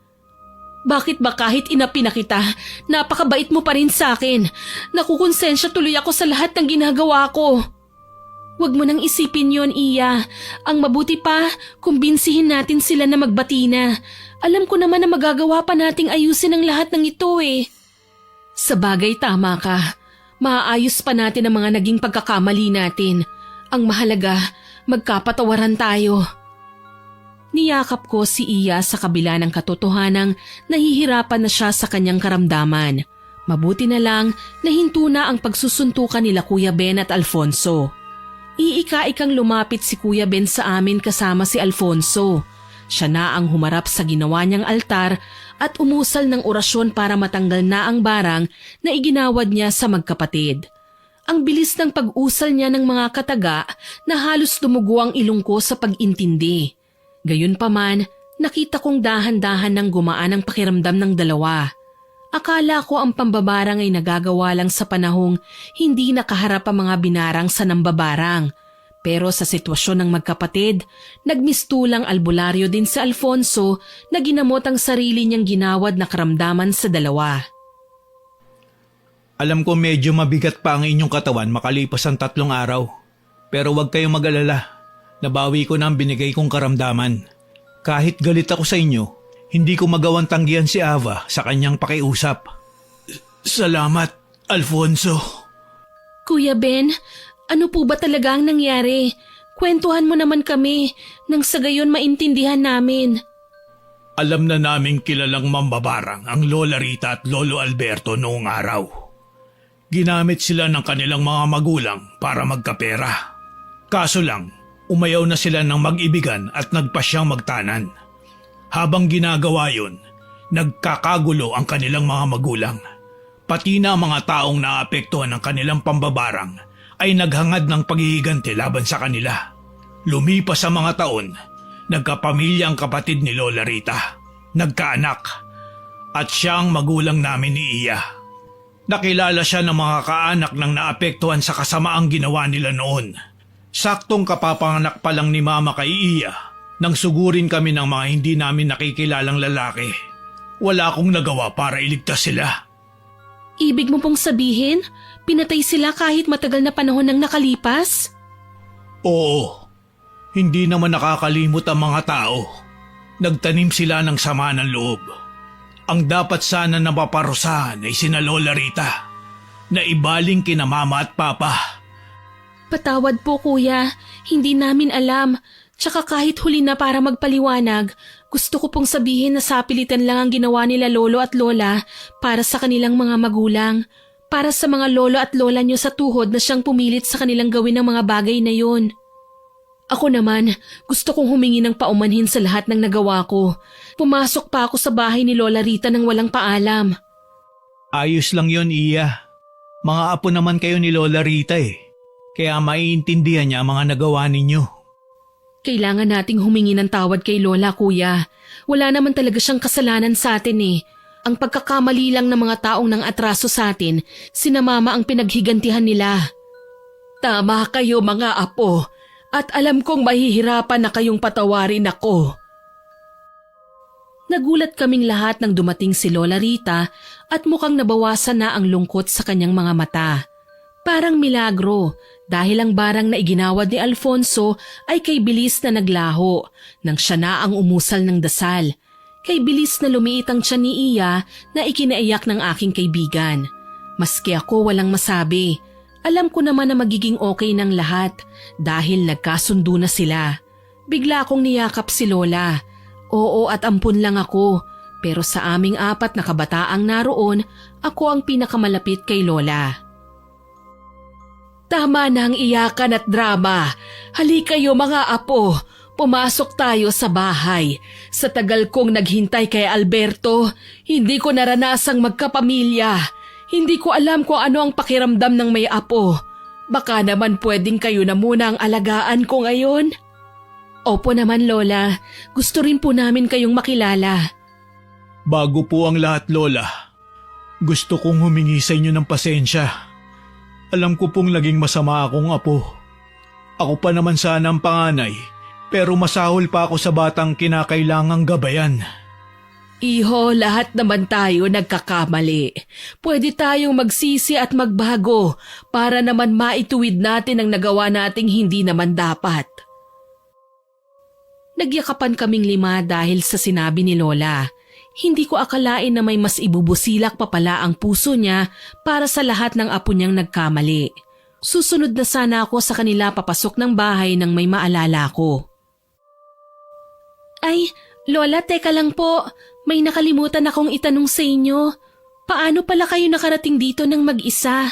Bakit ba kahit inapi na kita, napakabait mo pa rin sa akin. Nakukonsensya tuloy ako sa lahat ng ginagawa ko. Huwag mo nang isipin yon, Iya. Ang mabuti pa, kumbinsihin natin sila na magbati na. Alam ko naman na magagawa pa nating ayusin ang lahat ng ito eh. Sa bagay, tama ka. Maaayos pa natin ang mga naging pagkakamali natin. Ang mahalaga, magkapatawaran tayo. Niyakap ko si Iya sa kabila ng katotohanang nahihirapan na siya sa kanyang karamdaman. Mabuti na lang nahinto na ang pagsusuntukan nila Kuya Ben at Alfonso. Iika-ikang lumapit si Kuya Ben sa amin kasama si Alfonso. Siya na ang humarap sa ginawa niyang altar at umusal ng orasyon para matanggal na ang barang na iginawad niya sa magkapatid. Ang bilis ng pag-usal niya ng mga kataga na halos dumugo ang ilong ko sa pag-intindi. Gayunpaman, nakita kong dahan-dahan ng gumaan ang pakiramdam ng dalawa. Akala ko ang pambabarang ay nagagawa lang sa panahong hindi nakaharap ang mga binarang sa nambabarang. Pero sa sitwasyon ng magkapatid, nagmistulang albularyo din si Alfonso na ginamot ang sarili niyang ginawad na karamdaman sa dalawa. Alam ko medyo mabigat pa ang inyong katawan makalipas ang 3 araw. Pero huwag kayong mag-alala. Nabawi ko na ang binigay kong karamdaman. Kahit galit ako sa inyo, hindi ko magawang tanggihan si Ava sa kanyang pakiusap. Salamat, Alfonso. Kuya Ben, ano po ba talaga ang nangyari? Kwentuhan mo naman kami nang sa gayon maintindihan namin. Alam na naming kilalang mambabarang ang Lola Rita at Lolo Alberto noong araw. Ginamit sila ng kanilang mga magulang para magkapera. Kaso lang, umayaw na sila ng mag-ibigan at nagpasyang magtanan. Habang ginagawa yun, nagkakagulo ang kanilang mga magulang. Pati na ang mga taong naapektuhan ng kanilang pambabarang ay naghangad ng paghihiganti laban sa kanila. Lumipas sa mga taon, nagkapamilya ang kapatid ni Lola Rita, nagkaanak, at siya ang magulang namin ni Iya. Nakilala siya ng mga kaanak ng naapektuhan sa kasamaang ginawa nila noon. Saktong kapapanganak pa lang ni Mama kay Iya, Nang sugurin kami ng mga hindi namin nakikilalang lalaki, wala akong nagawa para iligtas sila. Ibig mo pong sabihin, pinatay sila kahit matagal na panahon nang nakalipas? Oo, hindi naman nakakalimot ang mga tao. Nagtanim sila ng sama ng loob. Ang dapat sana napaparusahan ay sina Lola Rita, na ibaling kina Mama at Papa. Patawad po kuya, hindi namin alam. Tsaka kahit huli na para magpaliwanag, gusto ko pong sabihin na sapilitan lang ang ginawa nila lolo at lola para sa kanilang mga magulang. Para sa mga lolo at lola nyo sa tuhod na siyang pumilit sa kanilang gawin ng mga bagay na yon. Ako naman, gusto kong humingi ng paumanhin sa lahat ng nagawa ko. Pumasok pa ako sa bahay ni Lola Rita nang walang paalam. Ayos lang yon, Iya. Mga apo naman kayo ni Lola Rita eh. Kaya maiintindihan niya ang mga nagawa ninyo. Kailangan nating humingi ng tawad kay Lola, kuya. Wala naman talaga siyang kasalanan sa atin eh. Ang pagkakamali lang ng mga taong nang atraso sa atin, sina Mama ang pinaghigantihan nila. Tama kayo mga apo, at alam kong mahihirapan na kayong patawarin ako. Nagulat kaming lahat nang dumating si Lola Rita at mukhang nabawasan na ang lungkot sa kanyang mga mata. Parang milagro dahil ang barang na iginawad ni Alfonso ay kay bilis na naglaho nang siya na ang umusal ng dasal. Kay bilis na lumiit ang tiyan ni Iya na ikinaiyak ng aking kaibigan. Maski ako walang masabi. Alam ko naman na magiging okay ng lahat dahil nagkasundo na sila. Bigla akong niyakap si Lola. Oo at ampun lang ako. Pero sa aming apat na kabataang naroon, ako ang pinakamalapit kay Lola. Tama na ang iyakan at drama. Halika kayo mga apo. Pumasok tayo sa bahay. Sa tagal kong naghintay kay Alberto, hindi ko naranasang magkapamilya. Hindi ko alam kung ano ang pakiramdam ng may apo. Baka naman pwedeng kayo na muna ang alagaan ko ngayon? Opo naman Lola. Gusto rin po namin kayong makilala. Bago po ang lahat, Lola, gusto kong humingi sa inyo ng pasensya. Alam ko pong naging masama akong apo. Ako pa naman sana ang panganay, pero masahol pa ako sa batang kinakailangang gabayan. Iho, lahat naman tayo nagkakamali. Pwede tayong magsisi at magbago para naman maituwid natin ang nagawa nating hindi naman dapat. Nagyakapan kaming 5 dahil sa sinabi ni Lola. Hindi ko akalain na may mas ibubusilak pa pala ang puso niya para sa lahat ng apo niyang nagkamali. Susunod na sana ako sa kanila papasok ng bahay nang may maalala ko. Ay, Lola, teka lang po. May nakalimutan akong itanong sa inyo. Paano pala kayo nakarating dito ng mag-isa?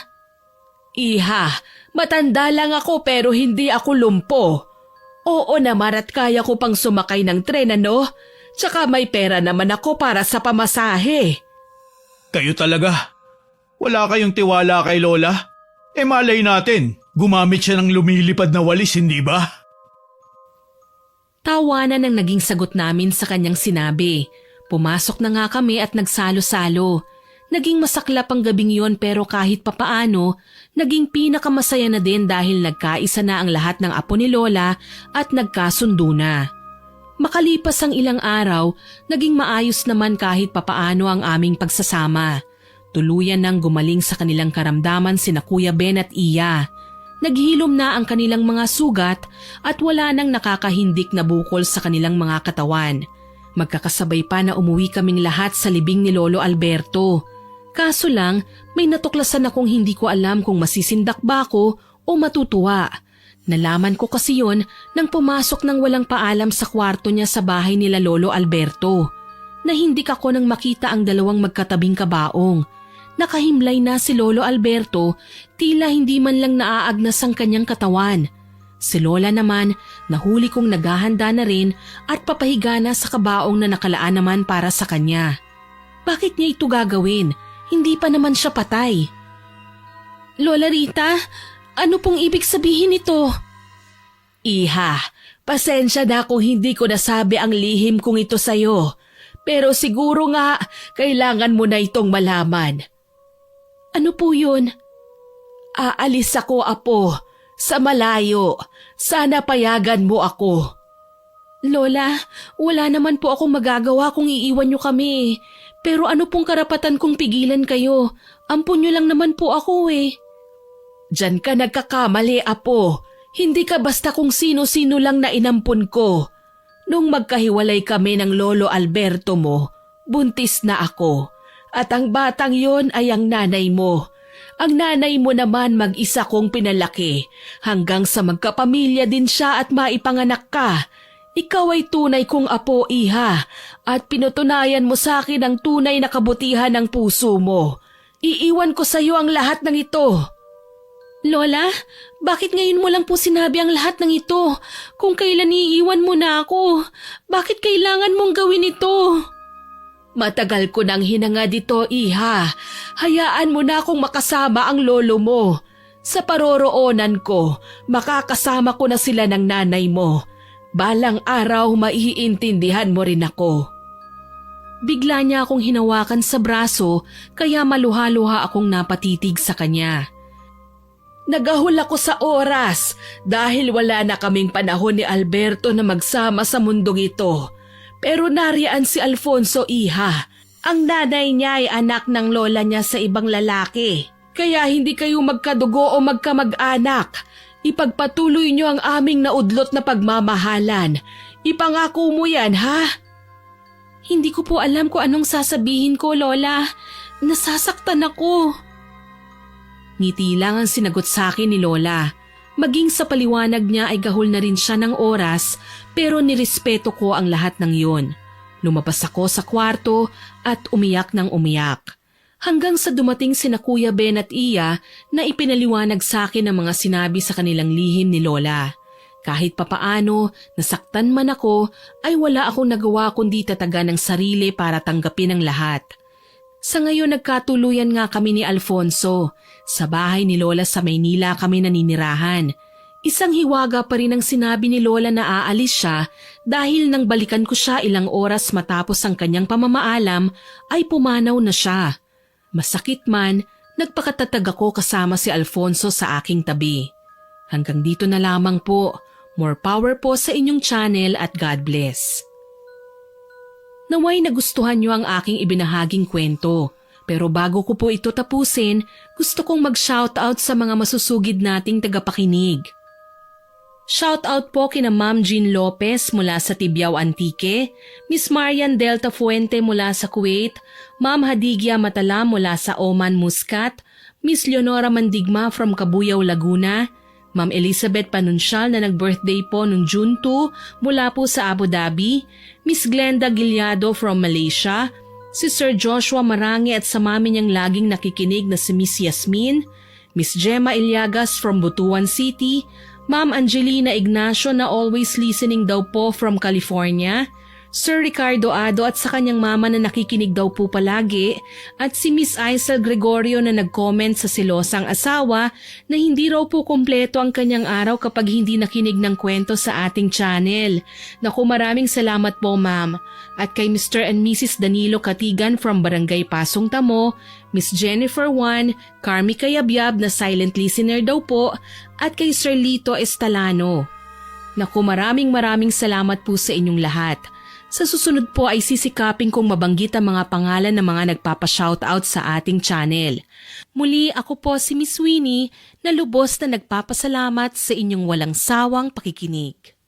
Iha, matanda lang ako pero hindi ako lumpo. Oo naman at kaya ko pang sumakay ng tren ano? Tsaka may pera naman ako para sa pamasahe. Kayo talaga? Wala kayong tiwala kay Lola? Malay natin, gumamit siya ng lumilipad na walis, hindi ba? Tawanan ang naging sagot namin sa kanyang sinabi. Pumasok na nga kami at nagsalo-salo. Naging masaklap ang gabing yon pero kahit papaano, naging pinakamasaya na din dahil nagkaisa na ang lahat ng apo ni Lola at nagkasundo na. Makalipas ang ilang araw, naging maayos naman kahit papaano ang aming pagsasama. Tuluyan nang gumaling sa kanilang karamdaman sina Kuya Ben at Iya. Naghilom na ang kanilang mga sugat at wala nang nakakahindik na bukol sa kanilang mga katawan. Magkakasabay pa na umuwi kaming lahat sa libing ni Lolo Alberto. Kaso lang, may natuklasan akong hindi ko alam kung masisindak ba ako o matutuwa. Nalaman ko kasi yon nang pumasok ng walang paalam sa kwarto niya sa bahay nila Lolo Alberto. Nahindik ako nang makita ang dalawang magkatabing kabaong. Nakahimlay na si Lolo Alberto, tila hindi man lang naaagnas ang kanyang katawan. Si Lola naman, nahuli kong naghahanda na rin at papahiga na sa kabaong na nakalaan naman para sa kanya. Bakit niya ito gagawin? Hindi pa naman siya patay. Lola Rita, ano pong ibig sabihin nito? Iha, pasensya na kung hindi ko nasabi ang lihim kong ito sa'yo. Pero siguro nga, kailangan mo na itong malaman. Ano po yun? Aalis ako, apo. Sa malayo. Sana payagan mo ako. Lola, wala naman po akong magagawa kung iiwan niyo kami. Pero ano pong karapatan kong pigilan kayo? Ampun niyo lang naman po ako eh. Diyan ka nagkakamali, Apo. Hindi ka basta kung sino-sino lang na inampun ko. Nung magkahiwalay kami ng Lolo Alberto mo, buntis na ako. At ang batang yon ay ang nanay mo. Ang nanay mo naman mag-isa kong pinalaki hanggang sa magkapamilya din siya at maipanganak ka. Ikaw ay tunay kong apo, iha, at pinutunayan mo sa akin ang tunay na kabutihan ng puso mo. Iiwan ko sa iyo ang lahat ng ito. Lola, bakit ngayon mo lang po sinabi ang lahat ng ito? Kung kailan iiwan mo na ako, bakit kailangan mong gawin ito? Matagal ko nang hinangad ito, iha. Hayaan mo na akong makasama ang lolo mo. Sa paroroonan ko, makakasama ko na sila ng nanay mo. Balang araw maiintindihan mo rin ako. Bigla niya akong hinawakan sa braso kaya maluha-luha akong napatitig sa kanya. Nagahol ako sa oras dahil wala na kaming panahon ni Alberto na magsama sa mundong ito. Pero nariyan si Alfonso, iha. Ang nanay niya ay anak ng lola niya sa ibang lalaki. Kaya hindi kayo magkadugo o magkamag-anak. Ipagpatuloy niyo ang aming naudlot na pagmamahalan. Ipangako mo yan, ha? Hindi ko po alam kung anong sasabihin ko, Lola. Nasasaktan ako. Ngiti lang ang sinagot sa akin ni Lola. Maging sa paliwanag niya ay gahol na rin siya ng oras pero nirespeto ko ang lahat ng yun. Lumabas ako sa kwarto at umiyak ng umiyak. Hanggang sa dumating sina Kuya Ben at Iya na ipinaliwanag sa akin ang mga sinabi sa kanilang lihim ni Lola. Kahit papaano, nasaktan man ako, ay wala akong nagawa kundi tatagan ng sarili para tanggapin ang lahat. Sa ngayon nagkatuluyan nga kami ni Alfonso. Sa bahay ni Lola sa Maynila kami naninirahan. Isang hiwaga pa rin ang sinabi ni Lola na aalis siya dahil nang balikan ko siya ilang oras matapos ang kanyang pamamaalam ay pumanaw na siya. Masakit man, nagpakatatag ako kasama si Alfonso sa aking tabi. Hanggang dito na lamang po. More power po sa inyong channel at God bless. Naway nagustuhan niyo ang aking ibinahaging kwento. Pero bago ko po ito tapusin, gusto kong mag-shoutout sa mga masusugid nating tagapakinig. Shoutout po kina Ma'am Jean Lopez mula sa Tibiao Antique, Miss Marian Delta Fuente mula sa Kuwait, Ma'am Hadigia Matala mula sa Oman, Muscat, Miss Leonora Mandigma from Cabuyao, Laguna, Ma'am Elizabeth Panuncial na nag-birthday po noong June 2 mula po sa Abu Dhabi, Miss Glenda Gilyado from Malaysia, si Sir Joshua Marangi at sa mami niyang laging nakikinig na si Miss Yasmin, Miss Gemma Iliagas from Butuan City, Ma'am Angelina Ignacio na always listening daw po from California, Sir Ricardo Ado at sa kanyang mama na nakikinig daw po palagi, at si Miss Aisel Gregorio na nag-comment sa silosang asawa na hindi raw po kumpleto ang kanyang araw kapag hindi nakinig ng kwento sa ating channel. Naku, maraming salamat po ma'am. At kay Mr. and Mrs. Danilo Katigan from Barangay Pasong Tamo, Miss Jennifer Juan, Carmi Kayabyab na silent listener daw po, at kay Sir Lito Estalano. Naku, maraming salamat po sa inyong lahat. Sa susunod po ay sisikapin kong mabanggit ang mga pangalan ng mga nagpapa-shoutout sa ating channel. Muli ako po si Miss Winnie na lubos na nagpapasalamat sa inyong walang sawang pakikinig.